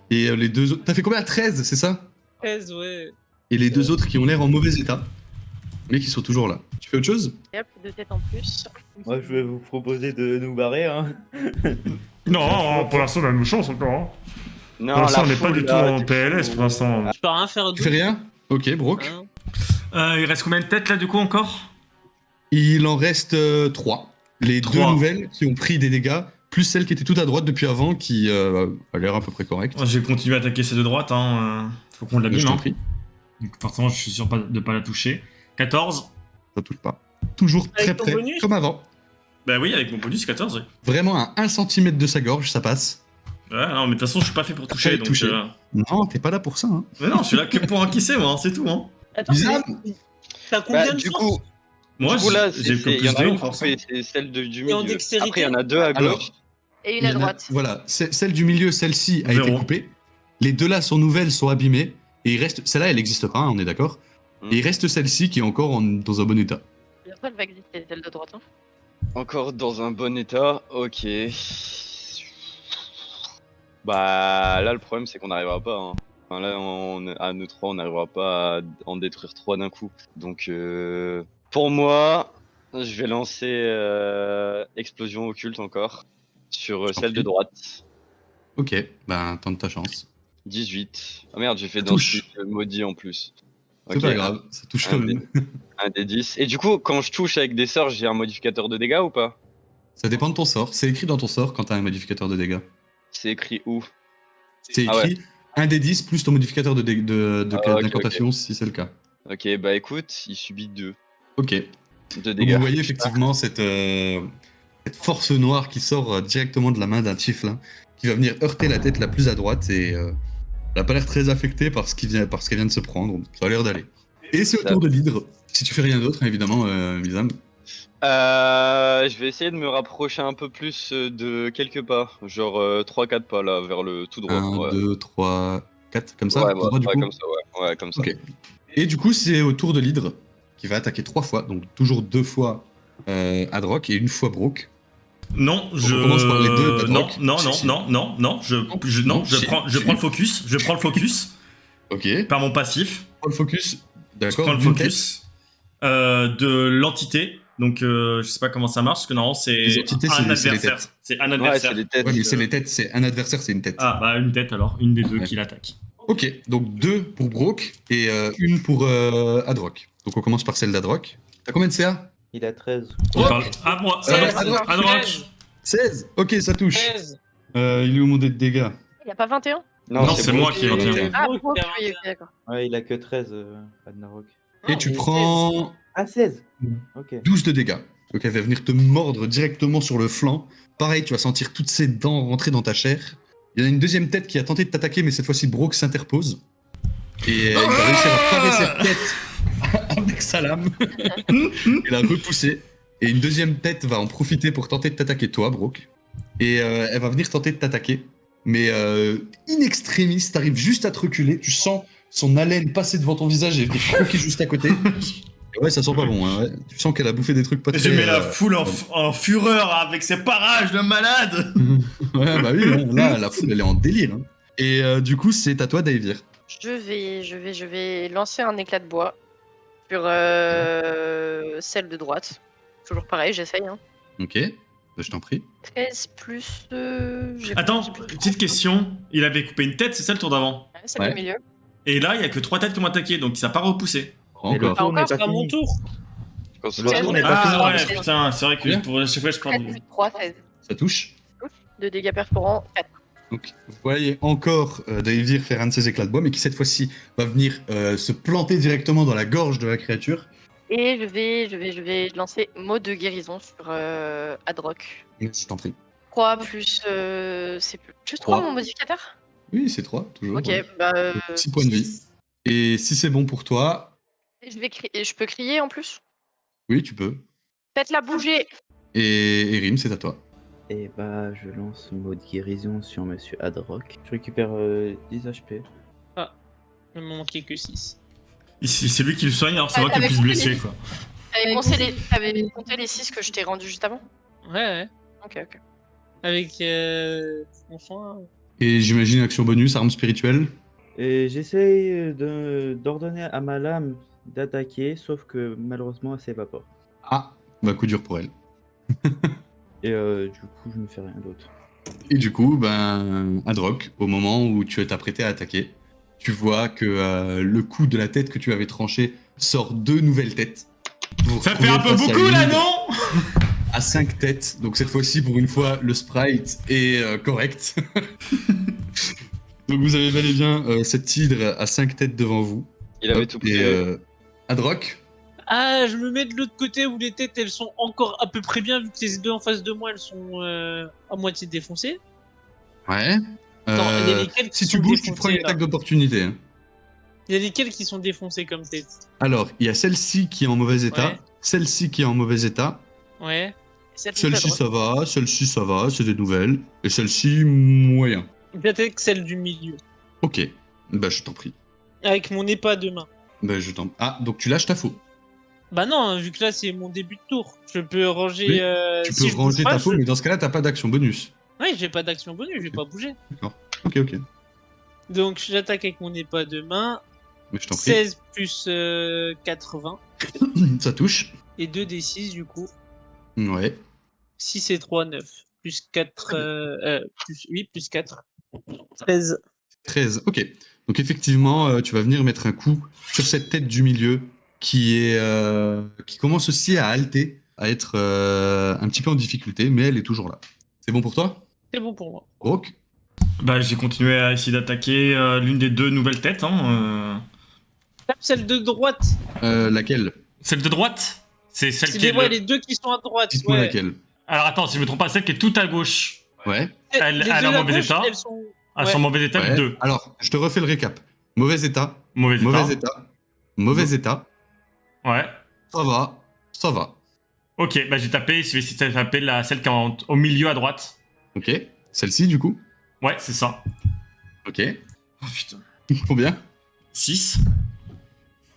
Et les deux autres. T'as fait combien? 13, c'est ça? 13, ouais. Et les deux autres qui ont l'air en mauvais état, mais qui sont toujours là. Tu fais autre chose? Et hop, 2 têtes en plus. Moi, je vais vous proposer de nous barrer. Hein. Non, pour l'instant, on a une chance encore. Hein. Non, Pour l'instant, la on n'est pas foule, du tout là, en du PLS coup, pour l'instant. Je peux rien faire Tu fais rien? Ok, Brooke. Hein. Il reste combien de têtes là du coup encore? Il en reste 3. Les deux 3. nouvelles qui ont pris des dégâts, plus celle qui était toute à droite depuis avant, qui a l'air à peu près correcte. Je vais continuer à attaquer celle de droite, hein. Faut qu'on Je l'abîme, t'en hein. prie, Donc forcément, je suis sûr de pas la toucher. 14. ça touche pas. Toujours très Avec ton près, bonus comme avant. Bah oui, avec mon bonus 14, oui. Vraiment à 1 cm de sa gorge, ça passe. Ouais, non, mais de toute façon, je suis pas fait pour toucher, Fallait donc... toucher. Non, t'es pas là pour ça. Hein. Mais non, je suis là que pour encaisser, moi, hein, c'est tout, hein. Attends, Bizarre. mais t'as combien Bah, de du force coup, Moi, du coup, là, j'ai que il y plus en a 2 une en force. coupée, c'est celle du Et en milieu. dextérité Après, il y en a deux à Alors, gauche. Et une il à y en a- droite. Voilà, celle du milieu, celle-ci a 0. été coupée. Les deux là sont nouvelles, sont abîmées. Et il reste. Celle-là, elle n'existe pas, hein, on est d'accord. Et il reste celle-ci qui est encore dans un bon état. Bientôt, elle va exister, celle de droite. Hein. Encore dans un bon état, ok. Bah là le problème c'est qu'on n'arrivera pas. Hein. Enfin, là à nous trois on n'arrivera pas à en détruire 3 d'un coup. Donc pour moi je vais lancer explosion occulte encore sur celle de droite. Ok, ben tente ta chance. 18. Ah merde j'ai fait Ça dans touche. ce maudit en plus. C'est Ok, pas grave, ça touche quand un même. un des 10. Et du coup quand je touche avec des sorts j'ai un modificateur de dégâts ou pas? Ça dépend de ton sort. C'est écrit dans ton sort quand t'as un modificateur de dégâts. C'est écrit où? C'est Ah écrit 1 des 10 plus ton modificateur ok, d'incantation si c'est le cas. Ok bah écoute il subit 2 Ok. de Donc dégâts. vous voyez effectivement cette force noire qui sort directement de la main d'un Tiflin, qui va venir heurter la tête la plus à droite et elle a pas l'air très affectée par ce qu'elle vient de se prendre. Ça a l'air d'aller. Et c'est au Ça- tour de l'hydre. Si tu fais rien d'autre, hein, évidemment, Misam. Je vais essayer de me rapprocher un peu plus de quelques pas, genre 3-4 pas là, vers le tout droit. 1, ouais. 2, 3, 4, comme ça ouais, tout droit, du coup comme ça, ouais, comme ça. Ok. Et du coup, c'est au tour de l'hydre qui va attaquer 3 fois, donc toujours 2 fois Adrock et 1 fois Brooke. Non, On commence par les deux, Non, Padrock. non, Si, si. non, je prends le focus, je prends le focus Ok. par mon passif. Prends le focus. Je D'accord. prends le d'une focus de l'entité. Donc je sais pas comment ça marche, parce que normalement c'est Les entités, un c'est les adversaire. têtes. C'est un Ouais, adversaire. c'est les tête. têtes. Ouais, mais c'est les têtes, c'est un adversaire, c'est une tête. Ah bah une tête alors, une des deux Ouais. qui l'attaque. Ok, donc 2 pour Brooke et 1 pour Adrock. Donc on commence par celle d'Adrock. T'as combien de CA? Il a 13. On parle à moi, à droite. 16. Ok, ça touche. 13. Il est où mon dé de dégâts? Il a pas 21? Non, c'est moi Brooke qui ai 21. Ah, Brooke, ok, t'as oui, 21. ok, d'accord. Ouais, il a que 13, Adnarok. Et tu mais prends Ah, 16 Ok. 12 de dégâts. Donc elle va venir te mordre directement sur le flanc. Pareil, tu vas sentir toutes ces dents rentrer dans ta chair. Il y en a une deuxième tête qui a tenté de t'attaquer, mais cette fois-ci Brooke s'interpose. Et il va réussir à parer cette tête avec sa lame et la repousser. Et une deuxième tête va en profiter pour tenter de t'attaquer toi, Brooke. Et elle va venir tenter de t'attaquer. Mais in extremis, t'arrives juste à te reculer, tu sens son haleine passer devant ton visage et venir croquer juste à côté. Et ouais, ça sent pas bon, hein, ouais. Tu sens qu'elle a bouffé des trucs pas très... Je mets la foule en fureur avec ses parages de malade. Ouais, bah oui, hein, là, la foule, elle est en délire. Hein. Et du coup, c'est à toi, Daevir. Je vais lancer un éclat de bois sur celle de droite. Toujours pareil, j'essaye. Hein. Ok, je t'en prie. 13 plus... Attends, petite question. Il avait coupé une tête, c'est ça le tour d'avant? Celle Ouais. du milieu. Et là, il y a que 3 têtes qui m'ont attaqué, donc ça n'a pas repoussé. Mais le Encore. tour n'est encore, pas C'est à mon fini. tour. Quand c'est Le pas tour fini. n'est pas Ah fini. ouais, putain, c'est vrai que Bien. pour chaque fois je prends 4 du... plus 3, 16. Ça touche. De dégâts perforants, 4. Donc, vous voyez encore Daevir faire un de ses éclats de bois, mais qui cette fois-ci va venir se planter directement dans la gorge de la créature. Et je vais lancer mot de guérison sur Adrock. Je t'en prie. 3 plus... c'est plus 3 3. mon modificateur? Oui, c'est 3, toujours. Ok, ouais. bah... 6 points de vie. Et si c'est bon pour toi, Je peux crier en plus? oui, tu peux. Faites-la bouger! Et Erim, c'est à toi. Et bah, je lance mode guérison sur Monsieur Adrock. Je récupère 10 HP. Il me manquait que 6. Ici, c'est lui qui le soigne, alors c'est Ah, moi qui ai le plus avec blessé, lui. quoi. T'avais compté les 6 que je t'ai rendu juste avant? Ouais, ouais. Ok. Avec enfin. Et j'imagine action bonus, arme spirituelle. Et j'essaye d'ordonner à ma lame d'attaquer, sauf que malheureusement elle s'évapore. Ah, bah coup dur pour elle. Et du coup, je ne fais rien d'autre. Et du coup, ben, Adroc, au moment où tu es apprêté à attaquer, tu vois que le coup de la tête que tu avais tranché sort 2 nouvelles têtes. Vous Ça vous fait un retrouvez peu face à beaucoup là, une non? à 5 têtes. Donc cette fois-ci, pour une fois, le sprite est correct. Donc vous avez bel et bien cette hydre à 5 têtes devant vous. Il avait Hop, tout et pris. Adroc, Ah, je me mets de l'autre côté où les têtes elles sont encore à peu près bien, vu que les deux en face de moi elles sont à moitié défoncées. ouais. Attends, il y a lesquelles qui Si tu sont bouges, tu te prends une défoncées, là attaque d'opportunité. Hein. Il y a lesquelles qui sont défoncées comme tête. Alors, il y a celle-ci qui est en mauvais état, Ouais. celle-ci qui est en mauvais état, Ouais. Celle celle-ci ça va, celle-ci ça va, c'est des nouvelles, et celle-ci moyen. Peut-être celle du milieu. Ok, bah je t'en prie. Avec mon épée à 2 mains. Bah je t'en... Ah, donc tu lâches ta faux. Bah non, vu que là c'est mon début de tour. Je peux ranger. Oui, Tu si peux je bouge ranger pas, ta faux, je- mais dans ce cas-là, t'as pas d'action bonus. Ouais, j'ai pas d'action bonus, je vais pas bouger. Ok, ok. Donc j'attaque avec mon épée à 2 mains. Mais je t'en prie. 16 plus 80. Ça touche. Et 2d6 du coup. Ouais. 6 et 3, 9. Plus 4. Plus 4. 13. 13, ok. Donc effectivement, tu vas venir mettre un coup sur cette tête du milieu qui commence aussi à halter, à être un petit peu en difficulté, mais elle est toujours là. C'est bon pour toi, C'est bon pour moi. Brooke? Bah, j'ai continué à essayer d'attaquer l'une des 2 nouvelles têtes. Hein, Tape celle de droite. Laquelle? Celle de droite? C'est celle C'est qui est. les, ouais, les deux qui sont à droite. Dites-moi Ouais. laquelle. Alors attends, si je me trompe pas, celle qui est tout à gauche. Ouais. Elle- Les elle deux est en à mauvais gauche, état. elles sont. À Ouais. son mauvais état, Ouais. 2. Alors, je te refais le récap. Mauvais état, Mauvais mauvais état. état, mauvais état. Ouais. Ça va, ça va. Ok, bah j'ai tapé, je vais essayer de taper celle qui est au milieu à droite. Ok. Celle-ci, du coup? Ouais, c'est ça. Ok. Oh putain. Combien? 6.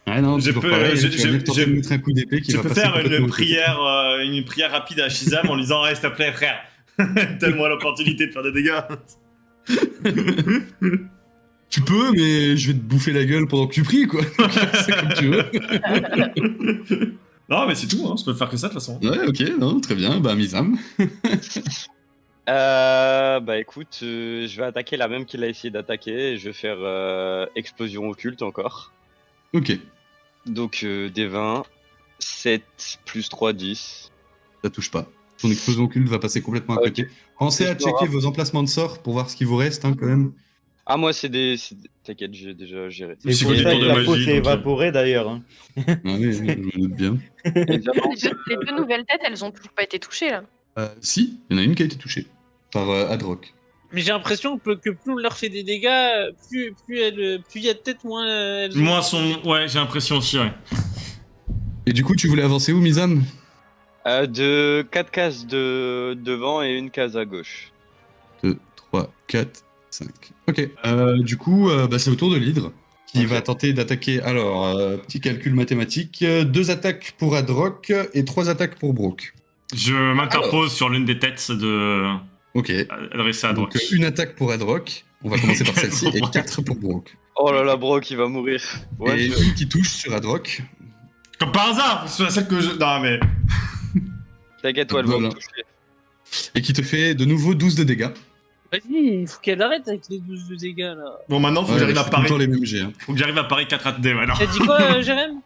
Ah non, Je toujours peux- pareil, je- tu vas venir tenter je- de mettre un coup d'épée qui Je va peux passer faire complètement au côté. une prière rapide à Shizam en lui disant s'il te plaît, frère, donne-moi l'opportunité de faire des dégâts. Tu peux, mais je vais te bouffer la gueule pendant que tu pries, quoi. Donc, c'est comme tu veux. Non, mais c'est tout, hein, je peux faire que ça de toute façon. Ouais, ok, non, très bien. Bah, Misam. Bah écoute, je vais attaquer la même qu'il a essayé d'attaquer. Et je vais faire explosion occulte encore. Ok, Donc des 20, 7 plus 3, 10. ça touche pas. Ton explosion occulte va passer complètement à Ok. côté. Pensez à C'est pas checker grave. vos emplacements de sorts pour voir ce qui vous reste, hein, quand même. Ah moi c'est des... T'inquiète, j'ai déjà géré. C'est C'est pour des ça tours que de la magie, peau s'est donc, évaporée d'ailleurs. Hein. Ah oui, je me doute bien. Et bien, Les deux nouvelles têtes, elles ont toujours pas été touchées là. Si, il y en a une qui a été touchée. Par Adroc. Mais j'ai l'impression que plus on leur fait des dégâts, plus il y a de têtes, moins elles ont- Moi, ouais, j'ai l'impression aussi, ouais. Et du coup, tu voulais avancer où, Misam? de 4 cases devant et une case à gauche. 2, 3, 4, 5. Ok. Du coup, bah, c'est au tour de l'hydre qui Ok. va tenter d'attaquer. Alors, petit calcul mathématique. 2 attaques pour Adroc et 3 attaques pour Brooke. Je m'interpose sur l'une des têtes Ok. adressée à droite. Donc, une attaque pour Adroc. On va commencer par celle-ci. Et 4 pour Brooke. Oh là là, Brock, il va mourir. Ouais, Et une qui touche sur Adroc. Comme par hasard, c'est celle que je. Non, mais. T'inquiète, toi, elle va Voilà. me toucher. Et qui te fait de nouveau 12 de dégâts. Vas-y, il faut qu'elle arrête avec les 12 de dégâts là. Bon, maintenant, faut Ouais, que j'arrive je à fais tout le temps parer. les mêmes jets. Hein. Faut que j'arrive à parer 4 AD maintenant. T'as dit quoi, Jérém?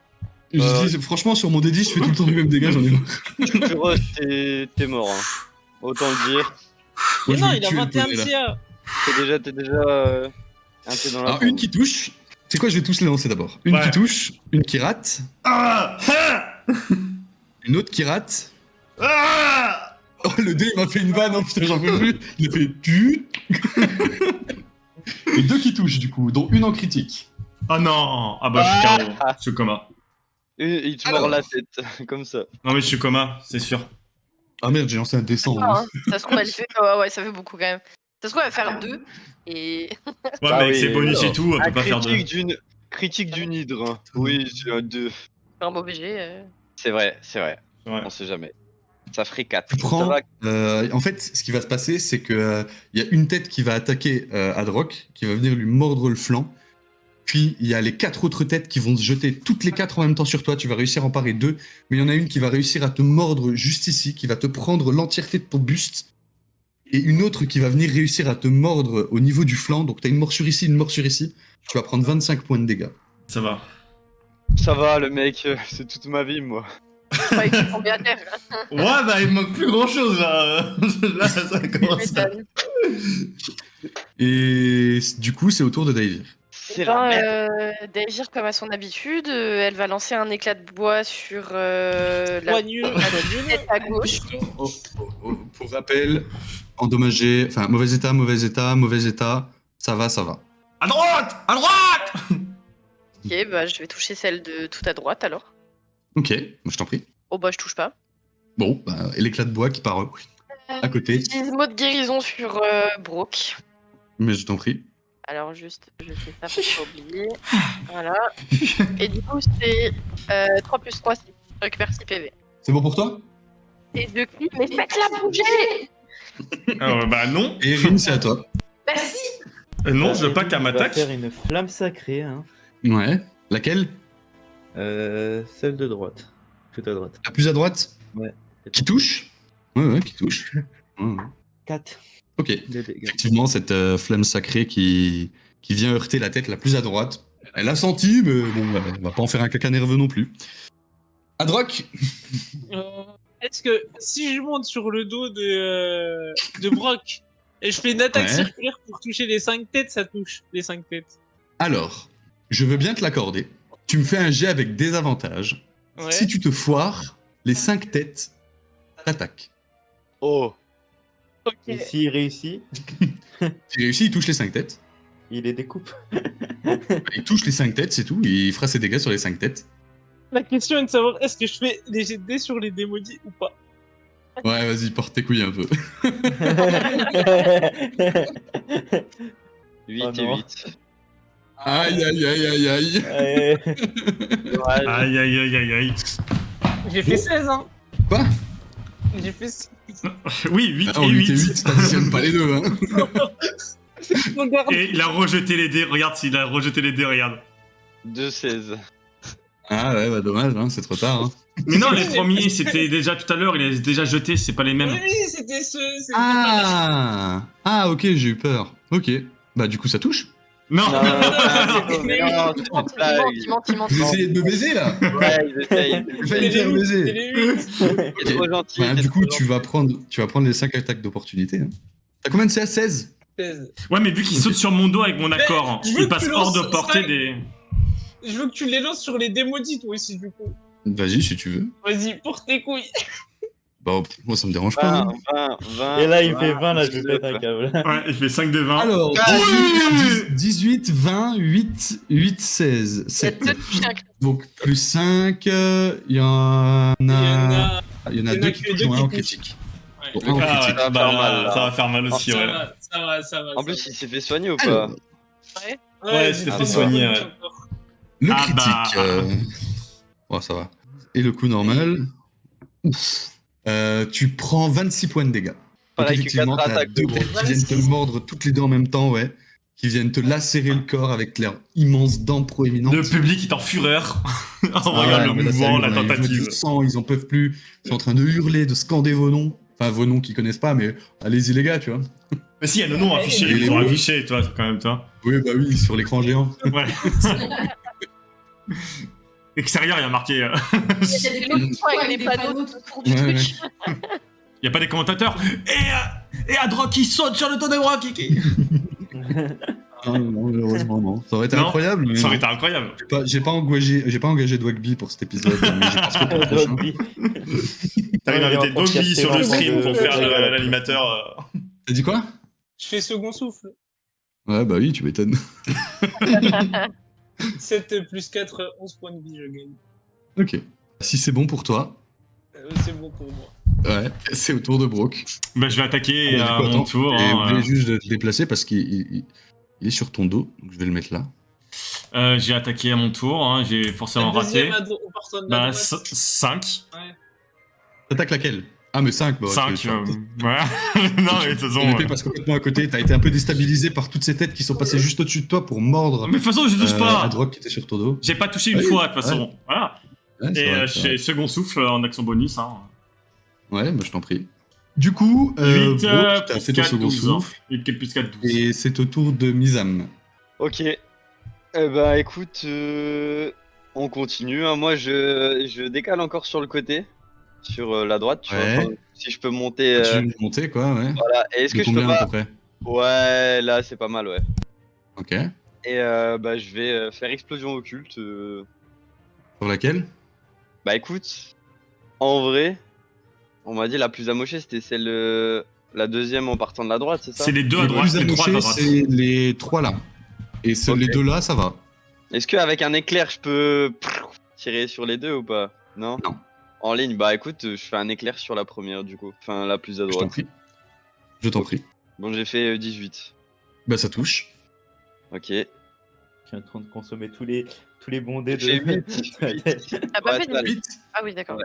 Je dis, franchement, sur mon D10, je fais tout le temps les mêmes dégâts, j'en ai marre. Tu vois, t'es mort. Hein. Autant le dire. Mais Moi, je non, vais il le a tuer, le 21 de poney, là. CA. T'es déjà un peu dans la Alors, tombe. une qui touche. C'est quoi, je vais tous les lancer d'abord. Une Ouais. qui touche, une qui rate, Ah ah une autre qui rate. ah Oh, le dé, il m'a fait une vanne, hein, putain, j'en peux plus. Il a fait tu. Et 2 qui touchent, du coup, dont une en critique. Ah non. Ah bah, je suis KO. Je suis coma. Il te Alors. mord la tête, comme ça. Non, mais je suis coma, c'est sûr. Ah merde, j'ai lancé un descend. Ah, hein. Ça se trouve, elle fait. Ouais, ça fait beaucoup quand même. Ça se trouve, elle va faire 2. Et. Ouais, Bah mais avec oui, ses bonus alors. et tout, on Un peut pas faire de. critique d'une hydre. Hein. Oui, c'est un 2. Un mauvais jet. C'est vrai, Ouais. on sait jamais. Ça ferait 4. Tu prends. En fait, ce qui va se passer, c'est que il y a une tête qui va attaquer Adrock, qui va venir lui mordre le flanc. Puis il y a les 4 autres têtes qui vont se jeter toutes les 4 en même temps sur toi. Tu vas réussir à en parer 2. Mais il y en a une qui va réussir à te mordre juste ici, qui va te prendre l'entièreté de ton buste. Et une autre qui va venir réussir à te mordre au niveau du flanc. Donc tu as une morsure ici, une morsure ici. Tu vas prendre 25 points de dégâts. Ça va. Ça va, le mec, c'est toute ma vie, moi. Je croyais que tu tombais à terre. Ouais, bah il me manque plus grand chose là. Là, ça commence à... Et du coup, c'est au tour de Daivir. C'est la merde. Daivir, comme à son habitude, elle va lancer un éclat de bois sur la Soigneux, tête à gauche. Pour rappel, endommagé, enfin mauvais état, ça va. À droite. À droite. Ok, bah je vais toucher celle de tout à droite alors. Ok, moi je t'en prie. Oh bah je touche pas. Bon, bah, et l'éclat de bois qui part à côté, J'utilise mot de guérison sur Brooke. mais je t'en prie. Alors juste, je fais ça pour pas oublier. Voilà. Et du coup c'est 3 plus 3, 6. Je récupère 6 PV. C'est bon pour toi? Et je crie, mais faites-la bouger. Bah non. Et Erin, c'est à toi. Merci. Non, je veux pas qu'elle On va m'attaque. faire une flamme sacrée, hein. Ouais. Laquelle? Celle de droite. Tout à droite. La plus à droite? Ouais. Qui touche? Ouais, qui touche. Ouais. 4 Ok. de dégâts. Effectivement, cette flamme sacrée qui vient heurter la tête la plus à droite. Elle a senti, mais bon, elle va pas en faire un caca nerveux non plus. Adrock. Est-ce que si je monte sur le dos de Brock et je fais une attaque Ouais. circulaire pour toucher les 5 têtes, ça touche les 5 têtes. Alors, je veux bien te l'accorder. Tu me fais un jet avec des avantages. Ouais. Si tu te foires, les 5 têtes t'attaquent. Oh. Ok. Et s'il réussit, S'il réussit, il touche les 5 têtes. il les découpe. Il touche les 5 têtes, c'est tout. Il fera ses dégâts sur les 5 têtes. La question est de savoir est-ce que je fais les jets de dés sur les démaudits ou pas. Ouais, vas-y, porte tes couilles un peu. 8 Oh et non. 8. Aïe. Ouais. Dommage. Aïe, aïe, aïe, aïe, aïe. J'ai fait 16 hein. Quoi? J'ai fait 6. Oui, 8 Ah, et 8 et 8. 8, t'additionnes pas les deux, hein. Regarde. Et il a rejeté les dés. Regarde s'il a rejeté les dés, regarde. 2 16. Ah ouais, bah dommage, hein, c'est trop tard. Hein. Mais non, les premiers, c'était déjà tout à l'heure. Il les a déjà jetés, c'est pas les mêmes. Oui, c'était ce. c'était Ah, ok, j'ai eu peur. Ok, bah du coup ça touche. Non. Non, Mais non, oui, c'est une blague. Il ment. Vous essayez de me baiser là. Ouais, ils essayent. J'ai failli me faire c'était baiser. les 8. T'es trop gentil. Bah, t'es du coup, trop tu vas prendre les 5 attaques d'opportunité. Hein. T'as combien de CA? 16? 16. Ouais, mais vu qu'il saute sur mon dos avec mon accord, je veux il que passe tu hors de lances portée cinq. des. Je veux que tu les lances sur les démaudits toi aussi du coup. Vas-y, si tu veux. Vas-y, porte tes couilles. Bah, moi ça me dérange pas. 20, hein. 20. Et là, il fait 20, là, je vais péter un câble. Ouais, il fait 5 de 20. Alors, Ah, 18, 20, 8, 16, 7. Donc, plus 5, il y en a... Il y en a. Il y en a il y en a 2 que qui deux touchent, qui dont un en touchent. critique. Ouais. Donc, un en Ah, critique. ouais, bah, Ça va faire mal, là. ça va faire mal aussi, Ça ouais. va, ça va. En ça plus, va. il s'est fait soigner ou Alors, pas Ouais, c'était fait pas soigner, mal ouais. encore. le Ah, critique... bah. Oh, ça va. Et le coup normal... Ouf. Tu prends 26 points de dégâts. Donc Pareil que effectivement, 4 t'as attaques de 2 gros. têtes qui viennent te mordre toutes les deux en même temps, ouais. Qui viennent te lacérer le corps avec leurs immenses dents proéminentes. Le public est en fureur en Ah voyant ouais, le mais là, ça mouvement, hurle, la hein. Ils tentative. mettent du sang, ils en peuvent plus. Ils sont en train de hurler, de scander vos noms. Enfin, vos noms qu'ils connaissent pas, mais allez-y les gars, tu vois. Mais si, il y a le nom affiché, Et ils les ont mots. affiché, toi, quand même, toi. Oui, bah oui, sur l'écran géant. Ouais. Extérieur, il y a marqué. Il y a des lots avec des panneaux pour du Ouais, ouais. truc. Il y a pas des commentateurs. Et Adrock qui saute sur le dos de Brock. Ah, non, malheureusement, non. Ça aurait été Non, incroyable, mais Ça aurait non. été incroyable. J'ai pas engagé Dwagby pour cet épisode, mais j'ai pensé pour le prochain. Dogby. T'arrives à Ouais, inviter il est en train de Dogby casser sur le l'enfant stream de- pour faire de- l'animateur. T'as dit quoi? Je fais second souffle. Ouais, bah oui, tu m'étonnes. 7 plus 4, 11 points de vie, je gagne. Ok. Si c'est bon pour toi, C'est bon pour moi. ouais, c'est au tour de Brock. Bah, je vais attaquer Du à coup, mon attends, tour. et hein, vous voulez juste te déplacer parce qu'il est sur ton dos, donc je vais le mettre là. J'ai attaqué à mon tour, hein, j'ai forcément La deuxième raté. au partant de la Bah, droite. 5. Ouais. T'attaques laquelle? Ah, mais 5, bah, 5, tu- ouais. Non, mais de toute Ton épée façon. passe complètement à côté, t'as été un peu déstabilisé par toutes ces têtes qui sont passées juste au-dessus de toi pour mordre Mais de toute façon, je touche pas. Adrock qui était sur ton dos. J'ai pas touché une Oui, fois, de toute façon. Voilà. Ouais, c'est Et vrai, je c'est vrai. fais second souffle en action bonus. Hein. Ouais, bah je t'en prie. Du coup, 8 Brooke, t'as plus fait ton 4, second 12. souffle, 8 plus 4, 12. et c'est au tour de Mizam. Ok. Eh ben écoute, on continue. Hein. Moi, je décale encore sur le côté, sur la droite, tu vois. Ouais. Enfin, si je peux monter. Tu veux monter, quoi, ouais. Voilà. Et est-ce De que je peux combien à pas. peu près? Ouais, là, c'est pas mal, ouais. Ok. Et bah, je vais faire explosion occulte. Sur laquelle? Bah écoute, en vrai, on m'a dit la plus amochée, c'était celle. La deuxième en partant de la droite, c'est ça? C'est les deux à Les droite, plus les trois à amochés, droite. c'est les 3 là. Et Ok. les 2 là, ça va. Est-ce qu'avec un éclair, je peux tirer sur les deux ou pas? Non? Non. En ligne, bah écoute, je fais un éclair sur la première du coup. Enfin, la plus à Je t'en droite. prie. Je t'en prie. Bon, j'ai fait 18. Bah ça touche. Ok. Je suis en train de consommer tous les bons dés J'ai de. 8. T'as pas Ouais, fait ça de... allait. Ah oui, d'accord. Ouais.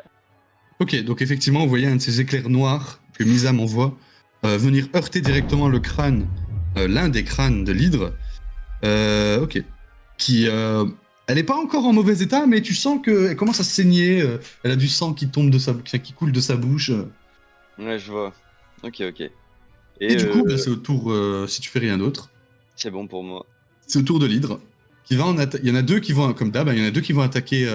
Ok, donc effectivement, vous voyez un de ces éclairs noirs que Mizam envoie venir heurter directement le crâne, l'un des crânes de l'hydre. Ok. Qui, elle est pas encore en mauvais état, mais tu sens qu'elle commence à saigner. Elle a du sang qui tombe de qui coule de sa bouche. Ouais, je vois. Ok, ok. Et du coup, bah, c'est au tour, si tu fais rien d'autre, c'est bon pour moi. c'est au tour de l'hydre. Qui va il y en a 2 qui vont, comme d'hab, il y en a 2 qui vont attaquer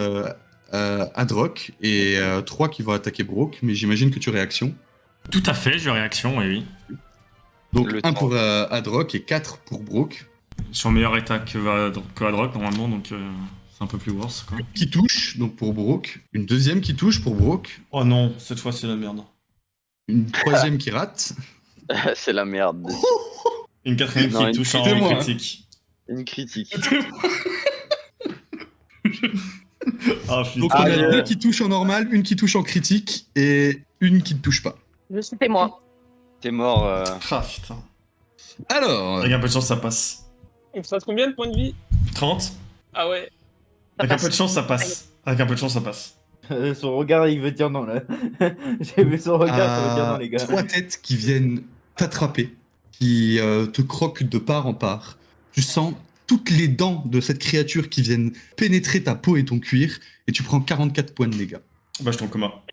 Adrock et 3 qui vont attaquer Brooke, mais j'imagine que tu réactions. Tout à fait, je réaction, oui. Donc Le 1 temps. pour Adrock et 4 pour Brooke. Je suis en meilleur état que Adrock normalement, donc c'est un peu plus worse quoi. Qui touche, donc pour Brooke. Une deuxième qui touche pour Brooke. Oh non, cette fois c'est la merde. Une troisième qui rate. C'est la merde. Une quatrième Non, qui une touche en critique, moi, critique. Une critique. Ah putain. Donc on a Aïe. 2 qui touchent en normal, une qui touche en critique et une qui ne touche pas. Je suis témoin. T'es mort. Ah putain. Alors, Avec un peu de chance ça passe. Il te reste combien de points de vie? 30. Ah ouais. Avec un peu de chance ça passe. Avec un peu de chance ça passe. Son regard, il veut dire non là. J'ai vu son regard, ça veut dire non les gars. 3 têtes qui viennent t'attraper, qui te croquent de part en part. Tu sens toutes les dents de cette créature qui viennent pénétrer ta peau et ton cuir, et tu prends 44 points de dégâts. Bah je tombe coma. Et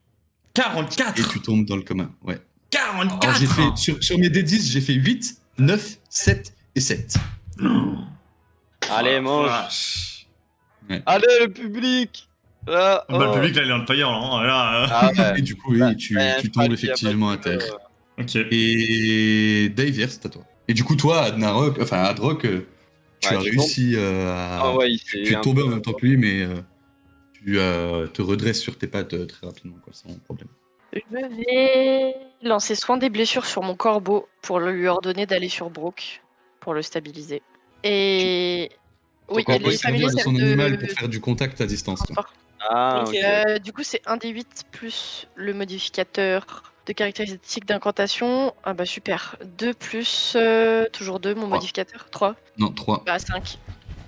44. tu tombes dans le commun, ouais. 44. Alors j'ai fait, sur mes D10, j'ai fait 8, 9, 7 et 7. Allez, Oh, mange. vache. Allez, le public. Ah, Bah, le oh. public là il est en fire là. Hein. Là, Ah ouais. Et du coup, oui, Bah, tu ouais, tombes pas de- effectivement à y a pas de- terre. Ok. Et Dave, c'est à toi. Et du coup, toi, Adrock, tu Ouais, as tu réussi à... Ah ouais, il Tu s'est es un tombé peu- en même temps que lui, mais tu te redresses sur tes pattes très rapidement, quoi, sans problème. Je vais lancer soin des blessures sur mon corbeau pour lui ordonner d'aller sur Brooke pour le stabiliser. Et oui, On et peut les servir familiers de son servent animal pour faire du contact à distance. quoi. Ah, Ok. ok. Du coup, c'est 1d8 plus le modificateur de caractéristique d'incantation. Ah bah super. 2 plus, toujours 2, mon 3. modificateur. 3. Non, 3. Bah 5.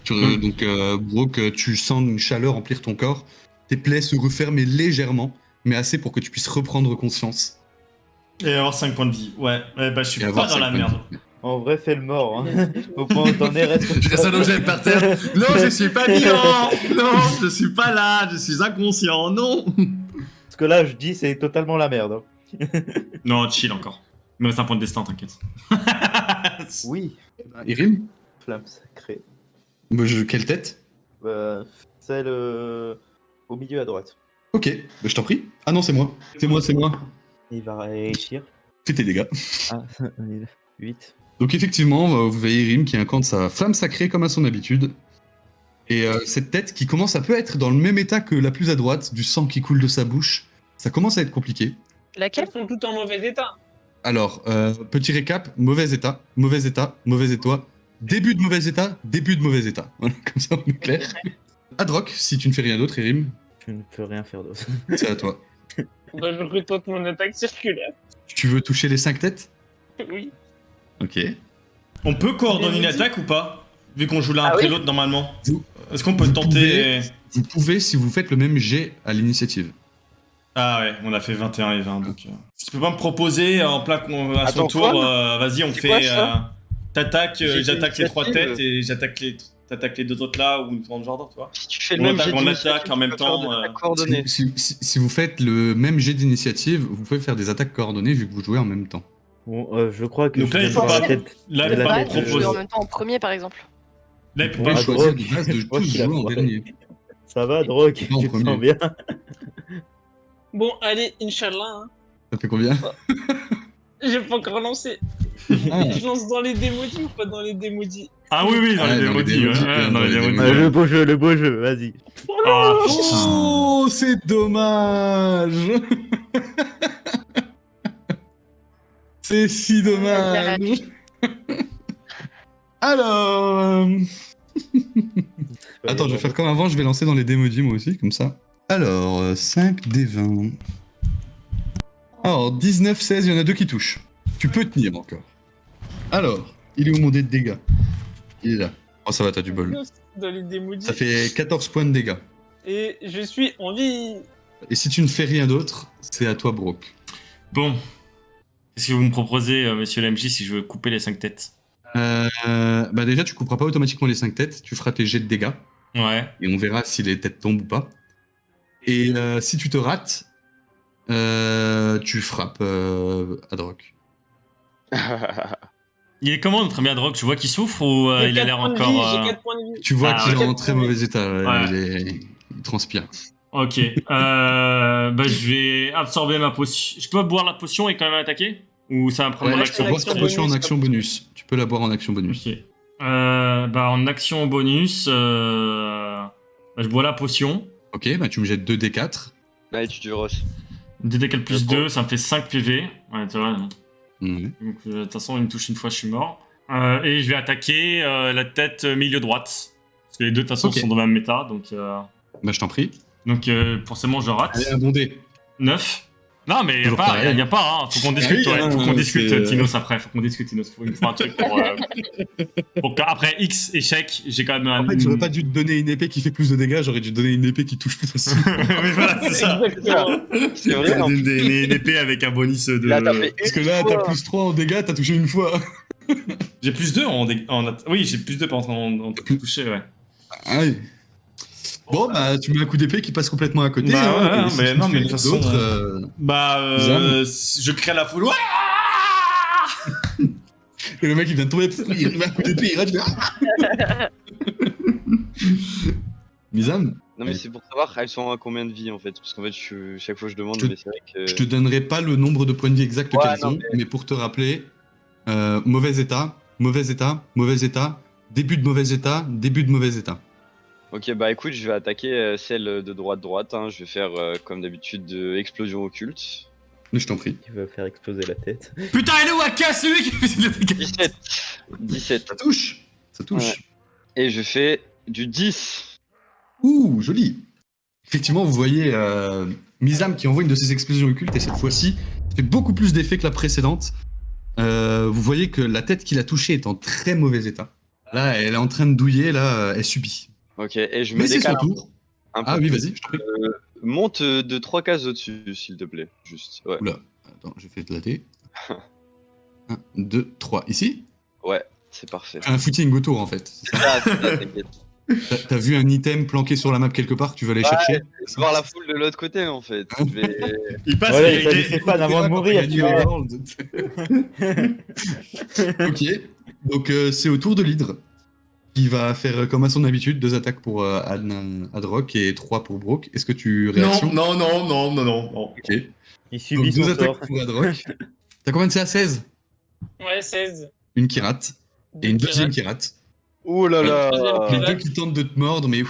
Donc, Brooke, tu sens une chaleur remplir ton corps. Tes plaies se referment légèrement, mais assez pour que tu puisses reprendre conscience. Et avoir 5 points de vie. Ouais, bah je suis Et pas avoir dans 5 la points de merde. vie. En vrai, fais le mort. Hein. Au point où t'en es, reste. Je reste allongé par terre. Non, je suis pas vivant. Non, je suis pas là. Je suis inconscient. Non. Ce que là, je dis, c'est totalement la merde. Hein. Non, chill encore. Il me reste un point de destin, t'inquiète. Oui, Irim flamme sacrée. Quelle tête Celle au milieu à droite. Ok, bah, je t'en prie. Ah non, c'est moi. C'est moi. Il va réussir. Fais tes dégâts. Ah, 8. Donc effectivement, vous voyez Irim qui incante sa flamme sacrée comme à son habitude. Et cette tête qui commence à peu être dans le même état que la plus à droite, du sang qui coule de sa bouche, ça commence à être compliqué. Laquelle Elles sont toutes en mauvais état. Alors, petit récap, mauvais état, début de mauvais état, début de mauvais état. Voilà, comme ça on est clair. Adrock, si tu ne fais rien d'autre, Irim, Je ne peux rien faire d'autre. c'est à toi. Bah, je retente mon attaque circulaire. Tu veux toucher les 5 têtes? Oui. Ok. On peut coordonner une Vas-y. attaque ou pas? Vu qu'on joue l'un Ah après oui. l'autre normalement. Vous- Est-ce qu'on peut vous tenter. Vous pouvez si vous faites le même jet à l'initiative. Ah ouais, on a fait 21 et 20, donc... Si tu peux pas me proposer à son Attends, tour, quoi vas-y, on C'est quoi, fait... ça T'attaques, J'ai j'attaque les 3 l'initiative. têtes et t'attaques les 2 autres là, ou dans le jardin, tu vois. Si tu fais le On même attaque- jet on d'initiative, attaque en tu même peux faire temps, des attaques Si, coordonnées. si vous faites le même jet d'initiative, vous pouvez faire des attaques coordonnées vu que vous jouez en même temps. Bon, je crois que Donc je là, viens il de peut voir pas... la tête. Là, il de peut la pas Ouais, me tête tu joues en proposer... même temps en premier, par exemple. Là, il peut Vous pas pouvez me Drogue, choisir de base de je crois tous qu'il a jouer en foiré. dernier. Ça va, Drogue, Non, en tu te premier. sens bien? Bon, allez, Inch'Allah. Hein. Ça fait combien? J'ai pas encore lancé. Ah. Je lance dans les démodis ou pas dans les démodis? Ah oui, oui, dans Ouais, les dans les démodis, ouais, démodis, ouais, dans les démodis. Ouais, Ouais. le beau jeu, vas-y. Ah, Oh, c'est dommage. C'est si dommage. Alors... Attends, je vais faire comme avant, je vais lancer dans les démodis moi aussi, comme ça. Alors, 5 des 20. Alors, 19, 16, il y en a 2 qui touchent. Tu peux tenir encore. Alors, il est où mon dé de dégâts? Il est là. Oh, ça va, t'as du bol. Dans les démodis. Ça fait 14 points de dégâts. Et je suis en vie. Et si tu ne fais rien d'autre, c'est à toi, Brock. Bon. Qu'est-ce que vous me proposez, monsieur l'MJ, si je veux couper les 5 têtes? Bah déjà, tu couperas pas automatiquement les 5 têtes, tu feras tes jets de dégâts, Ouais. et on verra si les têtes tombent ou pas. Et si tu te rates, tu frappes Adrock. Il est comment notre ami Adrock? Je vois qu'il souffre ou J'ai il a 4 l'air points de encore... vie, j'ai 4 points de vie. Tu vois Ah, qu'il ouais. est en très mauvais état, Ouais. il transpire. Ok. Bah, je vais absorber ma potion. Je peux boire la potion et quand même attaquer? Ou ça va prendre Ouais, mon tu peux action? boire action ta potion en bonus, action bonus. Tu peux la boire en action bonus. Ok. Bah, en action bonus, bah, je bois la potion. Ok, bah tu me jettes 2d4. Allez, tu Ross. 2d4 plus 2, ça me fait 5 PV. Ouais, tu vois. Ouais. Donc, de toute façon, il me touche une fois, je suis mort. Et je vais attaquer la tête milieu droite. Parce que les deux, de toute façon, Ok. sont dans la même méta. Donc, Bah je t'en prie. forcément, je rate. Allez, un bon dé. 9. Non, mais Toujours pareil. y a pas, hein. Faut qu'on discute, oui, ouais. hein, Faut qu'on discute, c'est- Tinos, après. Faut qu'on discute, Tinos. Il me faut un truc pour après X échec, j'ai quand même un. En fait, j'aurais pas dû te donner une épée qui fait plus de dégâts, j'aurais dû te donner une épée qui touche plus aussi. Oui, voilà, c'est ça. Exactement. C'est vrai, en plus. Une épée avec un bonus de. Là, t'as fait Parce que une là, fois. t'as plus 3 en dégâts, t'as touché une fois. J'ai plus 2 Oui, j'ai plus 2 par en touché, ouais. Ah oui. Bon, bah, tu mets un coup d'épée qui passe complètement à côté. Bah, ouais, et ouais, si mais tu non, fais mais de toute façon, d'autres, Bah, Zam. je crée la foule. Ouais. Et le mec, il vient de tomber, il met un coup d'épée, il rate, il fait Ah Mizam, Non, mais c'est pour savoir, elles sont à combien de vie en fait? Parce qu'en fait, chaque fois je demande, Je- mais c'est vrai que. je te donnerai pas le nombre de points de vie exact Ouais, qu'elles non, ont, mais pour te rappeler, mauvais état, mauvais état, mauvais état, début de mauvais état, début de mauvais état. Ok, bah écoute, je vais attaquer celle de droite. Hein. Je vais faire comme d'habitude de explosion occulte. Mais je t'en prie. Tu vas faire exploser la tête. Putain, elle est où Aka, celui qui fait le dégât 17. 17. Ça touche. Ça touche. Ouais. Et je fais du 10. Ouh, joli. Effectivement, vous voyez Mizam qui envoie une de ses explosions occultes et cette fois-ci, ça fait beaucoup plus d'effet que la précédente. Vous voyez que la tête qu'il a touchée est en très mauvais état. Là, elle est en train de douiller, là, elle subit. Ok, et je me Mais c'est son décale tour. un peu. Ah oui, vas-y, je t'en prie. Monte de 3 cases au-dessus, s'il te plaît. Juste. Ouais. Oula, attends, je vais te la dé. 1, 2, 3. Ici Ouais, c'est parfait. un footing autour en fait. C'est ça. Ah, c'est ça, t'inquiète. T'as vu un item planqué sur la map quelque part que tu vas aller chercher Je vais voir la foule de l'autre côté en fait. Je vais... Il passe, Voilà, il- il salut ses fans avant de mourir, tu vois. Ok, donc c'est au tour de l'hydre qui va faire comme à son habitude 2 attaques pour Adrock et 3 pour Brock. Est-ce que tu réactions? Non. Ok. Il Donc subit 2 son attaques sort. pour Adrock. T'as combien de CA? 16? Ouais, 16. Une qui rate et une deuxième qui rate. Oh là là. Les Ouais. deux qui tentent de te mordre, mais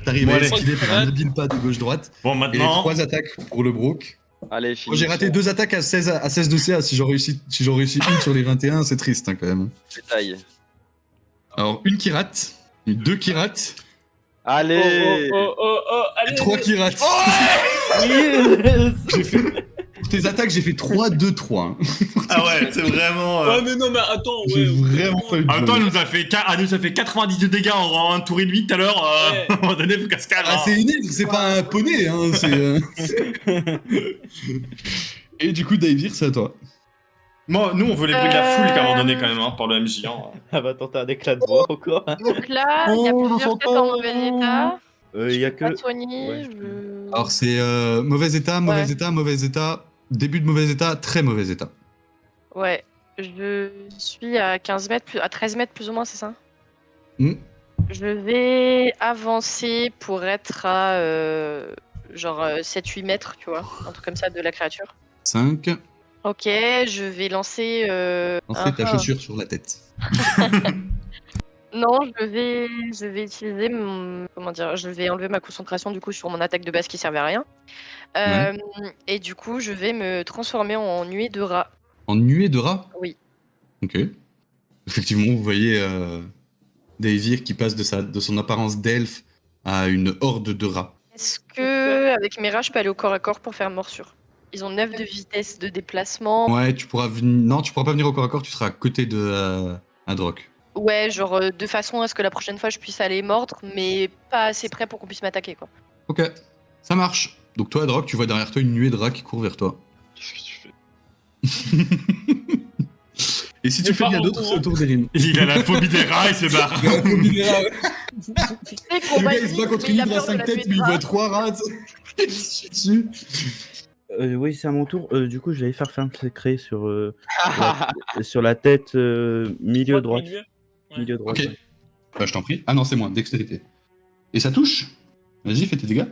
t'arrives Bon, à allez. esquiver par un habile pas de gauche-droite. Bon, Et les maintenant. 3 attaques pour le Brock. Allez, Moi, finis. j'ai raté 2 attaques à 16 de CA. Si j'en réussis une sur les 21, c'est triste hein, quand même. Détail. Alors, une qui rate, 2 qui ratent, Allez. Oh, et allez. 3 qui ratent. Yes. Pour tes attaques, j'ai fait 3, 2, 3. Hein. Ah ouais, c'est vraiment. Ouais, mais non, mais attends, J'ai ouais. vraiment pas eu de En même temps, bol. elle nous a fait, nous a fait 92 dégâts en un tour et demi tout à l'heure. Ouais. À un moment donné, faut qu'elle se calme. Ah, hein. c'est une île, c'est pas un poney. Hein, Et du coup, Daivir, c'est à toi. Moi, nous, on veut les bruits de la foule qu'à un moment donné, quand même, hein, par le MJ. Hein. Ah bah tenter un éclat de voix encore. Donc là, il y a Oh, plusieurs têtes en mauvais état. Il y a que... Pas soigné. Ouais. Alors, c'est mauvais état, mauvais état, début de mauvais état, très mauvais état. Ouais. Je suis à 15 mètres, à 13 mètres plus ou moins, c'est ça? Hmm. Je vais avancer pour être à genre 7-8 mètres, tu vois, un truc comme ça de la créature. 5. Ok, je vais lancer. Ensuite, ta chaussure sur la tête. Non, je vais utiliser mon. Comment dire? Je vais enlever ma concentration du coup sur mon attaque de base qui servait à rien. Et du coup, je vais me transformer en nuée de rats. En nuée de rats? Oui. Ok. Effectivement, vous voyez Daivir qui passe de son apparence d'elfe à une horde de rats. Est-ce que, avec mes rats, je peux aller au corps à corps pour faire morsure? Ils ont 9 de vitesse de déplacement. Ouais, tu pourras non, tu pourras pas venir au corps à corps, tu seras à côté de Adroc. Ouais, genre de façon à ce que la prochaine fois je puisse aller mordre, mais pas assez près pour qu'on puisse m'attaquer, quoi. Ok, ça marche. Donc toi, Adroc, tu vois derrière toi une nuée de rats qui court vers toi. Qu'est-ce que tu fais? Et si tu fais rien d'autre, c'est au tour d'Erin. Il a la phobie des rats, il se barre. Tu sais qu'on Le m'a gars, il se dit, bat contre mais une il a hydre à peur de 5 la têtes, nuée de mais il voit rats. 3 rats. Il se tue dessus. Oui, c'est à mon tour. Du coup, je vais faire un secret sur, sur la tête milieu droite. Milieu droite. Ok. Bah, je t'en prie. Ah non, c'est moi, dextérité. Et ça touche. Vas-y, fais tes dégâts.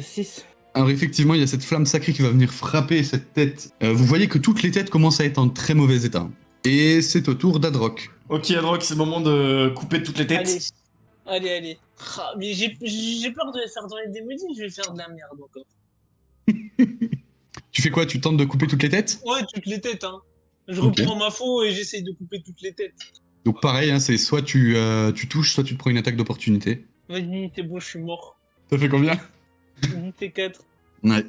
6. Alors effectivement, il y a cette flamme sacrée qui va venir frapper cette tête. Vous voyez que toutes les têtes commencent à être en très mauvais état. Et c'est au tour d'Adroc. Ok, Adroc, c'est le moment de couper toutes les têtes. Allez. Ah, mais j'ai peur de les faire dans les démodis, je vais faire de la merde encore. Tu fais quoi? Tu tentes de couper toutes les têtes? Ouais, toutes les têtes, hein. Je Ok. reprends ma faux et j'essaye de couper toutes les têtes. Donc pareil, hein, c'est soit tu touches, soit tu te prends une attaque d'opportunité. Vas-y, c'est bon, je suis mort. Ça fait combien? Vas-y, t'es 4. Ouais.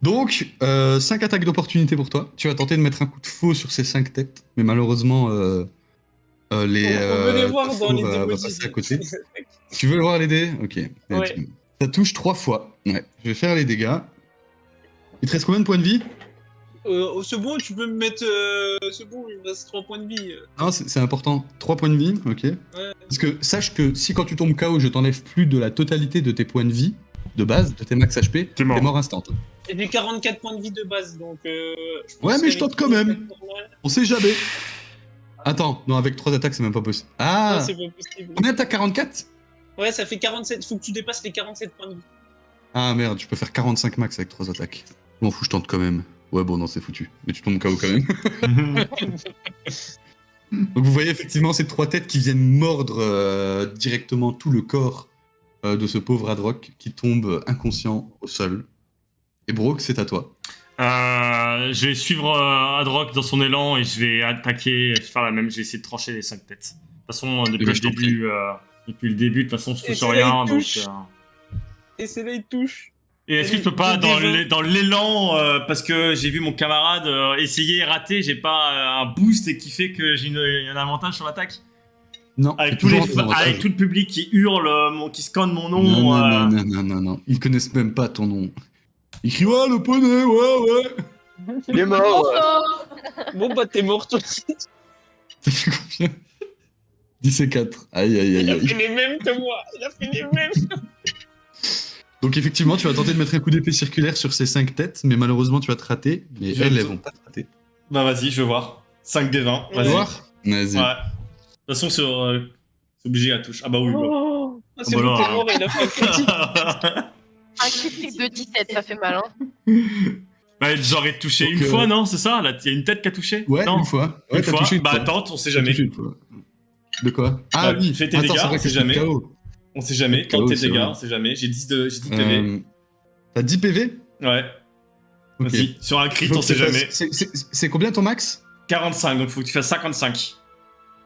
Donc, 5 attaques d'opportunité pour toi. Tu vas tenter de mettre un coup de faux sur ces 5 têtes, mais malheureusement, On veut les voir ta dans faux les va démodis. passer à côté. Tu veux voir les dés? Ok. Ouais. Ça touche 3 fois. Ouais. Je vais faire les dégâts. Il te reste combien de points de vie? C'est bon, tu peux me mettre. C'est bon, il me reste 3 points de vie. Non, c'est important. 3 points de vie, ok. Ouais. Parce que sache que si quand tu tombes KO, je t'enlève plus de la totalité de tes points de vie, de base, de tes max HP, T'es mort. instant. Et j'ai 44 points de vie de base, donc. Je pense Ouais, mais je qu'avec tente quand même. c'est normal. On sait jamais. Attends, non, avec 3 attaques, c'est même pas possible. Ah, Non, c'est pas possible. combien t'as? 44? Ouais, ça fait 47. Faut que tu dépasses les 47 points de vie. Ah merde, je peux faire 45 max avec 3 attaques. Je m'en fous, je tente quand même. Ouais, bon, non, c'est foutu. Mais tu tombes KO quand même. Donc vous voyez effectivement ces 3 têtes qui viennent mordre directement tout le corps de ce pauvre Adroc qui tombe inconscient au sol. Et Brock, c'est à toi. Je vais suivre Adroc dans son élan et je vais attaquer, je vais faire la même, je vais essayer de trancher les 5 têtes. De toute façon, depuis bah, le je t'en début, de toute façon, je Et touche c'est là, rien. il Donc, touche. Et c'est là, il touche. Et est-ce que je peux pas, Déjà. dans l'élan, parce que j'ai vu mon camarade essayer et rater, j'ai pas un boost et qui fait que j'ai un avantage sur l'attaque? Non, Avec, c'est tous les toujours un avantage. avec tout le public qui hurle, qui scanne mon nom. Non. Ils connaissent même pas ton nom. Ils crient ouais, le poney, ouais. Il est mort. Bon, bah, t'es mort toi aussi. Ça fait combien? 10 et 4. Aïe. Il a fait les mêmes que moi. Il a fait les mêmes. Donc effectivement, tu vas tenter de mettre un coup d'épée circulaire sur ces 5 têtes, mais malheureusement, tu vas te rater. Mais Je elles vais- vont pas te rater. Bah vas-y, je veux voir. 5 des 20, Tu vas vas-y. voir? Vas-y. Ouais. De toute façon, c'est obligé à touche. Ah bah oui. Oh, ah, c'est bah bon, là. t'es mort, il a fait un critique. Un critique de 17, ça fait mal, hein. Bah, j'aurais touché Donc, une fois, non? C'est ça? Là, il y a une tête qui a touché? Ouais, non. une fois. Ouais, Une t'as fois. touché une Bah fois. tente, on sait T'as jamais. touché une fois. De quoi? Ah Bah, oui, fais tes attends, dégâts, c'est vrai on que sait c'est jamais. KO. On sait jamais. KO, Tente tes c'est dégâts, vrai. on sait jamais. J'ai 10 PV. T'as 10 PV? Ouais. Ok. Vas-y. Sur un crit, Faut on que sait tu fasses- jamais. C'est combien ton max? 45, donc faut que tu fasses 55.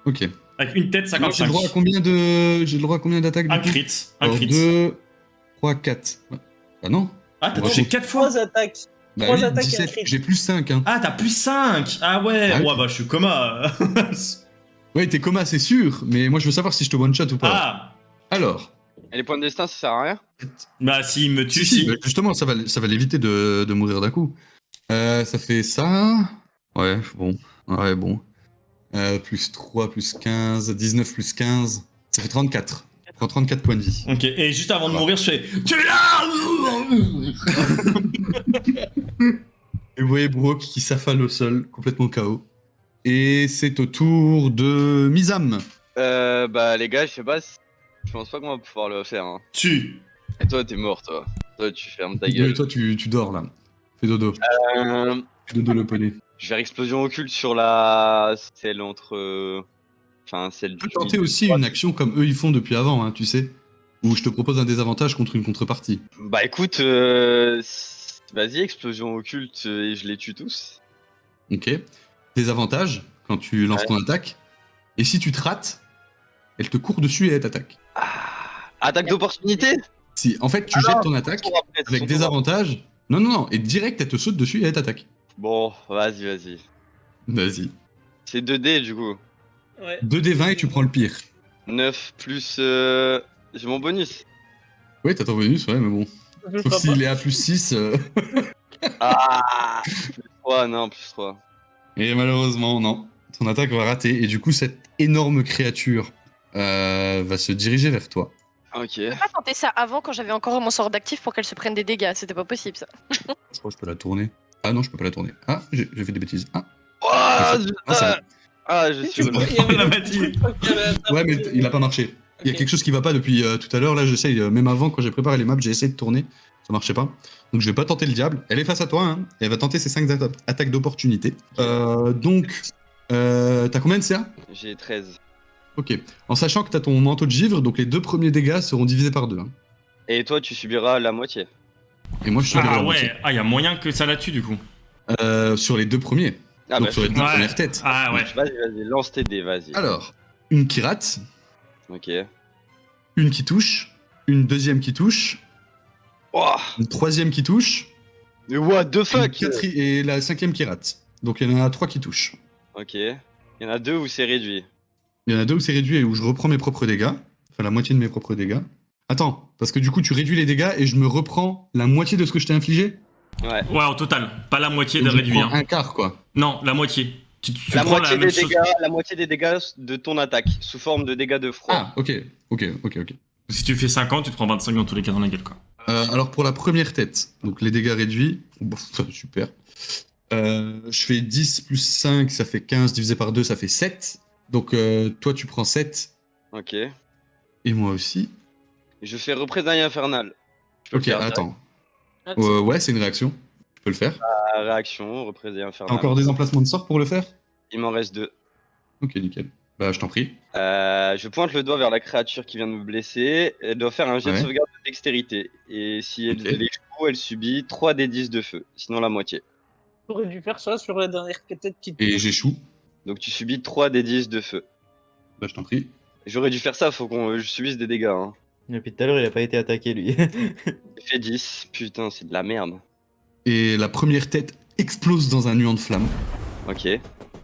Ok. Avec une tête, Moi, j'ai 55. le droit à combien de... J'ai le droit à combien d'attaques Un du coup? crit. Un crit. 2, 3, 4. Ah non? Ah, t'as Bravo. touché 4 fois? 3 attaques. Bah 3 oui, attaques et un 17, crit. j'ai plus 5. Hein. Ah, t'as plus 5. Ah ouais. Ah oui. Ouais, bah je suis coma. Ouais, t'es coma, c'est sûr, mais moi je veux savoir si je te one-shot ou pas. Ah. Alors, Et les points de destin, ça sert à rien? Bah s'il me tue, si, si. bah, justement, ça va l'éviter de mourir d'un coup. Ça fait ça. Ouais, bon. Ouais, bon. Plus 3, plus 15, 19 plus 15. Ça fait 34. Je prends 34 points de vie. Ok, et juste avant de Ça va. mourir, je fais Tu es là. Et vous voyez Brooke qui s'affale au sol, complètement KO. Et c'est au tour de Mizam. Bah les gars, je sais pas, je pense pas qu'on va pouvoir le faire. Hein. Tu. Et toi, t'es mort, toi. Toi, tu fermes ta Et gueule. toi, tu dors là. Fais dodo. Euh, Fais dodo le poney. je vais faire explosion occulte sur la celle entre, enfin celle Tu du. peux tenter aussi une action comme eux ils font depuis avant, hein, tu sais. Où je te propose un désavantage contre une contrepartie. Bah écoute, vas-y, explosion occulte et je les tue tous. Ok. Désavantage quand tu lances ton attaque. Et si tu te rates, elle te court dessus et elle t'attaque. Ah, attaque d'opportunité. Si, en fait, tu jettes ton attaque Son tour après, c'est avec son tour désavantage. Non, non, non. Et direct, elle te saute dessus et elle t'attaque. après. Bon, vas-y. Vas-y. C'est 2D du coup. Ouais. 2d20 et tu prends le pire. 9 plus. J'ai mon bonus. Oui, t'as ton bonus, ouais, mais bon. Je Sauf crois s'il pas. est à plus 6. Ah Plus 3, non, plus 3. Et malheureusement, non. Ton attaque va rater. Et du coup, cette énorme créature va se diriger vers toi. Ok. Je peux pas tenter ça avant quand j'avais encore mon sort d'actif pour qu'elle se prenne des dégâts. C'était pas possible ça. Je crois que je peux la tourner. Ah non, je peux pas la tourner. Ah, j'ai fait des bêtises. Ah, Ah, c'est bon. je suis Il y avait la le matinée. truc, je crois qu'il y avait un Ouais, mais truc. il a pas marché. Il y a Ok. quelque chose qui va pas depuis tout à l'heure. Là, j'essaye, même avant, quand j'ai préparé les maps, j'ai essayé de tourner. Ça marchait pas. Donc, je vais pas tenter le diable. Elle est face à toi, hein. Elle va tenter ses 5 attaques d'opportunité. Donc, t'as combien de CA? J'ai 13. Ok. En sachant que t'as ton manteau de givre, donc les 2 premiers dégâts seront divisés par 2. Hein. Et toi, tu subiras la moitié. Et moi, je suis Ah ouais. Ah, y a moyen que ça la tue du coup. sur les 2 premiers. Ah donc, bah, sur les 2 Ouais. premières têtes. Ah ouais. vas-y, lance tes dés, vas-y. Alors, une qui rate, Ok. une qui touche, une deuxième qui touche, Oh, une troisième qui touche, mais what the une fuck et la 5e qui rate. Donc il y en a 3 qui touchent. Ok. Il y en a 2 où c'est réduit. Il y en a 2 où c'est réduit et où je reprends mes propres dégâts. Enfin, la moitié de mes propres dégâts. Attends, parce que du coup, tu réduis les dégâts et je me reprends la moitié de ce que je t'ai infligé. Ouais. Ouais, au total. Pas la moitié de Donc, je réduit. prends Hein. un quart, quoi. Non, la moitié. Tu La prends moitié, même des chose. dégâts, la moitié des dégâts de ton attaque, sous forme de dégâts de froid. Ah, ok. Si tu fais 50, tu te prends 25 dans tous les cas dans la gueule quoi. Alors, pour la première tête, donc les dégâts réduits, bon, super. Je fais 10 plus 5, ça fait 15, divisé par 2, ça fait 7. Donc, toi, tu prends 7, Ok. et moi aussi. Je fais représailles infernales. Je peux Ok, le faire attends. Attends. Ouais, c'est une réaction. Je peux le faire. à réaction, représailles T'as infernales. encore des emplacements de sort pour le faire? Il m'en reste 2. Ok, nickel. Bah, je t'en prie. Je pointe le doigt vers la créature qui vient de me blesser. Elle doit faire un jet de Ouais. sauvegarde de dextérité. Et si elle Ok. échoue, elle subit 3 des 10 de feu. Sinon la moitié. J'aurais dû faire ça sur la dernière tête qui te Et j'échoue. Donc tu subis 3 des 10 de feu. Bah, je t'en prie. J'aurais dû faire ça, faut qu'on je subisse des dégâts. Hein. Depuis tout à l'heure, il a pas été attaqué, lui. J'ai fait 10. Putain, c'est de la merde. Et la première tête explose dans un nuant de flamme. Ok.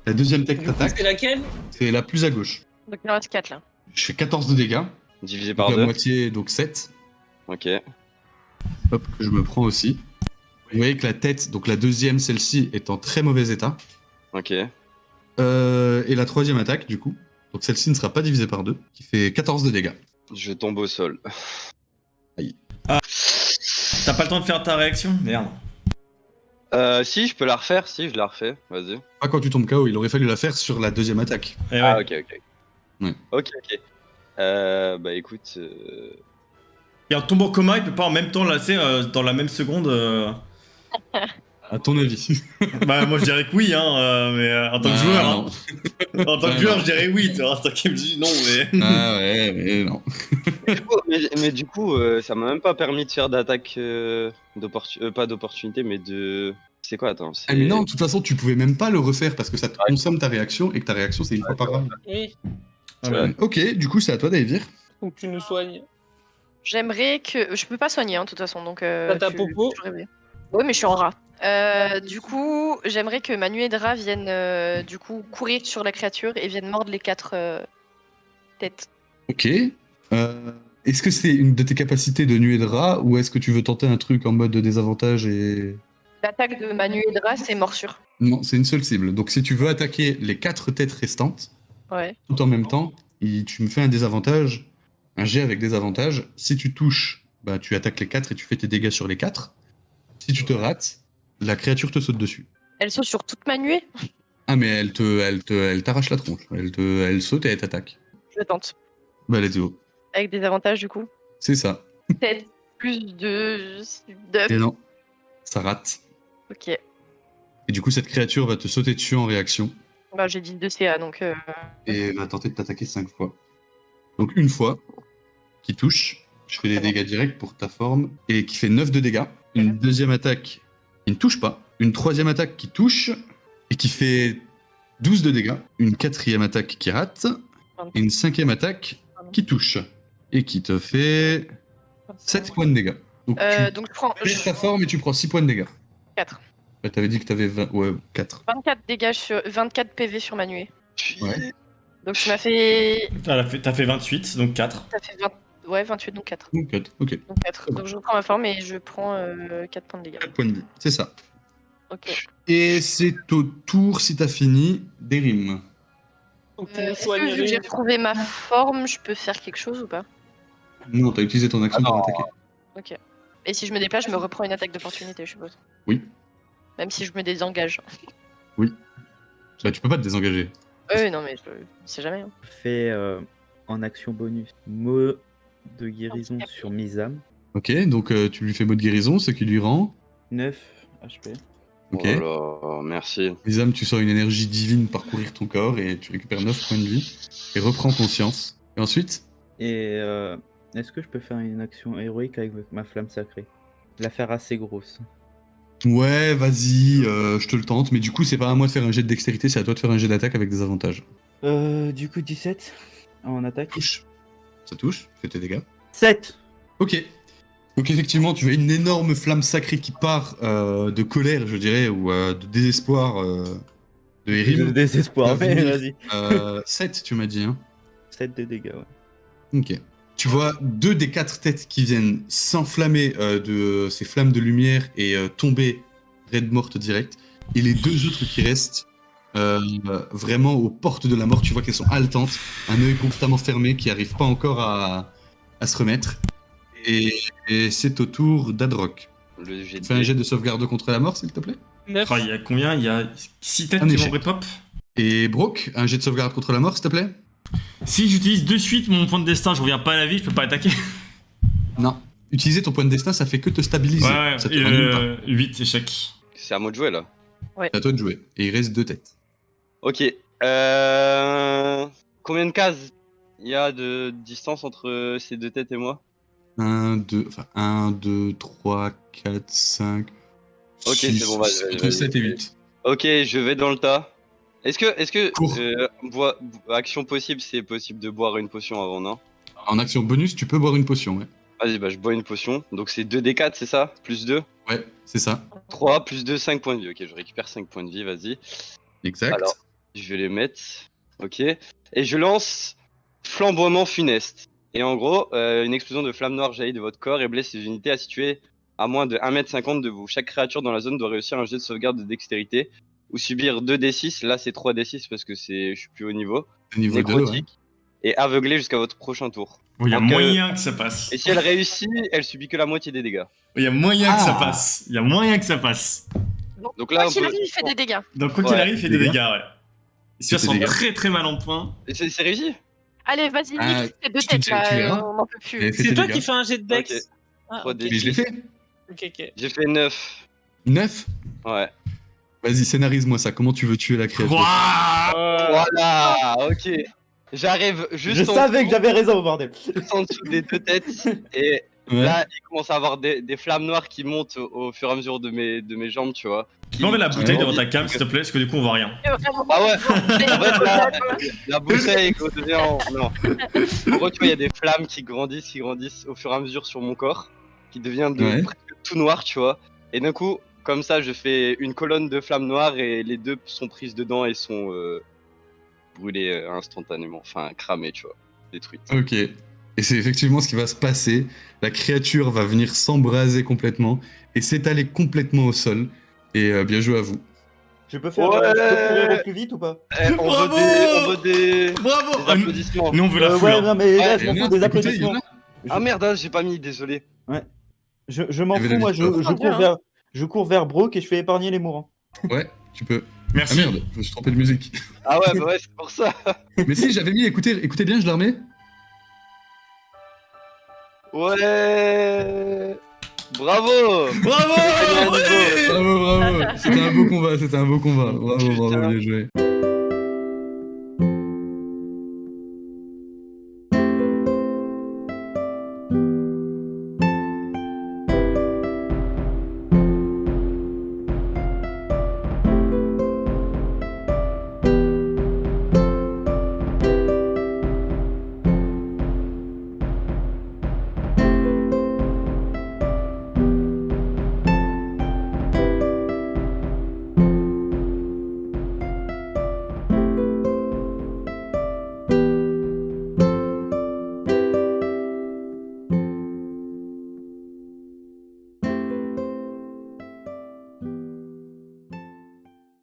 La deuxième tête Du coup, attaque, c'est laquelle? c'est la plus à gauche. Donc il en reste 4 là. Je fais 14 de dégâts. Divisé Donc par la 2. moitié, donc 7. Ok. Hop, que je me prends aussi. Vous voyez que la tête, donc la deuxième, celle-ci, est en très mauvais état. Ok. Et la troisième attaque, du coup. Donc celle-ci ne sera pas divisée par 2, qui fait 14 de dégâts. Je tombe au sol. T'as pas le temps de faire ta réaction? Merde. Si, je peux la refaire. Si, je la refais. Vas-y. Pas quand tu tombes KO, il aurait fallu la faire sur la deuxième attaque. Eh ouais. Ah, ok. Ouais. Ok. Bah écoute. Et en tombant en coma, il peut pas en même temps lasser dans la même seconde. À ton avis. Bah moi je dirais que oui, hein, mais en tant que joueur, non. hein. En tant que Ah, joueur, non. je dirais oui. Tu vois, en tant qu'MJ, non, mais. Ah ouais, mais non. Mais du coup, ça m'a même pas permis de faire d'attaque pas d'opportunité, mais de. C'est quoi, attends Ah mais non, de toute façon, tu pouvais même pas le refaire parce que ça te consomme ta réaction et que ta réaction, c'est une fois par round. Oui, Ah, ouais. Ok, du coup, c'est à toi d'Aevir. faut que tu nous soignes. J'aimerais que. Je peux pas soigner, hein, de toute façon, donc. T'as ta tu- popo tu rêvais. Oui, mais je suis en rat. Du coup, j'aimerais que Manu et Dra viennent du coup courir sur la créature et viennent mordre les 4 têtes. Ok. Est-ce que c'est une de tes capacités de nuée de rat ou est-ce que tu veux tenter un truc en mode de désavantage et... L'attaque de Manu et Dra, c'est morsure. Non, c'est une seule cible. Donc si tu veux attaquer les 4 têtes restantes, Ouais. tout en même temps, tu me fais un désavantage, un jet avec désavantage. Si tu touches, bah, tu attaques les 4 et tu fais tes dégâts sur les 4. Si tu te rates, la créature te saute dessus. Elle saute sur toute ma nuée. Ah mais elle t'arrache la tronche. Elle saute et elle t'attaque. Je tente. Bah let's go. Avec des avantages du coup. C'est ça. 7 plus 2, 9. Et non, ça rate. Ok. Et du coup cette créature va te sauter dessus en réaction Bah, j'ai dit 2 CA donc. et va tenter de t'attaquer 5 fois. Donc une fois qui touche, je fais les dégâts directs pour ta forme et qui fait 9 de dégâts. Une deuxième attaque qui ne touche pas. Une troisième attaque qui touche et qui fait 12 de dégâts. Une quatrième attaque qui rate. Et une cinquième attaque qui touche. Et qui te fait 7 points de dégâts. Donc tu Donc je prends perds ta forme et tu prends 6 points de dégâts. 4. Bah, t'avais dit que t'avais 20... Ouais, 4. 24 dégâts sur 24 PV sur ma nuée. Ouais. Donc tu m'as fait. T'as fait 28, donc 4. T'as fait 20... Ouais, 28 donc 4. Donc 4, ok. Donc 4. Donc je reprends ma forme et je prends 4 points de dégâts. 4 points de vie, c'est ça. Ok. Et c'est au tour, si t'as fini, des rimes. Est-ce que vu que j'ai retrouvé ma forme, je peux faire quelque chose ou pas? Non, t'as utilisé ton action pour attaquer. Ok. Et si je me déplace, je me reprends une attaque d'opportunité, je suppose. Oui. Même si je me désengage. Bah, tu peux pas te désengager. Non, mais je sais jamais. Hein. Fais en action bonus mot de guérison sur Misam. Ok, donc tu lui fais mot de guérison, ce qui lui rend. 9 HP. Ok. Oh là, merci. Misam, tu sens une énergie divine parcourir ton corps et tu récupères 9 points de vie. Et reprends conscience. Et ensuite, Et est-ce que je peux faire une action héroïque avec ma flamme sacrée? La faire assez grosse. ouais, vas-y, je te le tente. Mais du coup, c'est pas à moi de faire un jet de dextérité, c'est à toi de faire un jet d'attaque avec des avantages. Du coup 17 en attaque. Touche. Ça touche, fais tes dégâts. 7. Ok. Donc effectivement, tu as une énorme flamme sacrée qui part de colère, je dirais, ou de désespoir de De Erim. désespoir, mais Venir. vas-y. 7, tu m'as dit, hein. 7 de dégâts, ouais. Ok. Tu vois 2 des 4 têtes qui viennent s'enflammer de ces flammes de lumière et tomber raide morte direct. Et les 2 autres qui restent vraiment aux portes de la mort, tu vois qu'elles sont haletantes, un œil constamment fermé qui arrive pas encore à se remettre. Et c'est au tour d'Adrock. Le jet de Fais un jet de sauvegarde contre la mort, s'il te plaît. 9. Il y a combien? Il y a 6 têtes Un qui échec. vont rep-up. Et Brock, un jet de sauvegarde contre la mort, s'il te plaît. Si j'utilise de suite mon point de destin, je reviens pas à la vie, je peux pas attaquer. Non. Utiliser ton point de destin, ça fait que te stabiliser. Ouais, Ça te rend nulle part. 8 échec. C'est à moi de jouer là. C'est à toi de jouer. Et il reste 2 têtes. Ok. Combien de cases il y a de distance entre ces 2 têtes et moi? 1, 2, 3, 4, 5. Ok, c'est bon, vas-y. Entre 7 et 8. Ok, je vais dans le tas. Est-ce que Cours. action possible, c'est possible de boire une potion avant, non? En action bonus, tu peux boire une potion, ouais. Vas-y, bah je bois une potion. Donc c'est 2d4, c'est ça? Plus 2? Ouais, c'est ça. 3, plus 2, 5 points de vie. Ok, je récupère 5 points de vie, vas-y. Exact. Alors. Je vais les mettre. Ok. Et je lance flamboiement funeste. Et en gros, une explosion de flamme noire jaillit de votre corps et blesse les unités à situer à moins de 1,50 m de vous. Chaque créature dans la zone doit réussir un jet de sauvegarde de dextérité ou subir 2d6. Là, c'est 3d6 parce que je suis plus au niveau. Niveau 2, ouais. Nécrotique. Et aveuglé jusqu'à votre prochain tour. Il y a Donc, moyen que ça passe. Et si elle réussit, elle subit que la moitié des dégâts. Il y a moyen que ça Ah. passe. Il y a moyen que ça passe. Donc là, Quoi on qu'il peut- arrive, il fait des dégâts. Donc quoi qu'il Ouais. arrive, il fait des Dégâts. dégâts, ouais. Et si elle Fait se des rend dégâts. très très mal en point. Et c'est réussi? Allez, vas-y, Ah, nique ces 2 tu têtes te- là, tu verras. on n'en peut plus. Et fais C'est tes toi dégâts. qui fais un jet de dex. Ok. Ah, 3D. ok. Et je l'ai fait. Ok. J'ai fait 9. 9. Ouais. Vas-y, scénarise-moi ça. Comment tu veux tuer la créature? Ouah. Voilà, ok. J'arrive juste Je savais que j'avais raison, bordel. juste en dessous des 2 têtes et Ouais. là il commence à avoir des flammes noires qui montent au fur et à mesure de mes jambes, tu vois. Tu peux enlever la bouteille devant ta grandissent. cam, s'il te plaît, parce que du coup on voit rien. Vraiment. Ah ouais. En fait là, la bouteille devient non. En gros, tu vois, il y a des flammes qui grandissent au fur et à mesure sur mon corps, qui devient Ouais. presque tout noir, tu vois. Et d'un coup, Comme ça, je fais une colonne de flammes noires et les deux sont prises dedans et sont brûlées instantanément. Enfin, cramées, tu vois. Détruites. Ok. Et c'est effectivement ce qui va se passer. La créature va venir s'embraser complètement et s'étaler complètement au sol. Et bien joué à vous. Je peux faire. Ouais. Je peux courir au plus vite ou pas? Bravo On veut des Bravo applaudissements. Nous, on veut la foule. Ouais, hein. non, mais là, Ouais, je m'en il y en fous a, des écoutez, il y en applaudissements. Ah merde, hein, j'ai pas mis, désolé. Je m'en Il y avait fous, la moi, victoire. je cours vers Brock et je fais épargner les mourants. Ouais, tu peux. Ah Merci. merde, je me suis trompé de musique. Ah ouais, bah ouais, c'est pour ça. Mais si, j'avais mis, écoutez bien, je la remets. Ouais. Bravo. Bravo Ouais. Bravo, bravo. C'était un beau combat, Bravo, Putain. bien joué.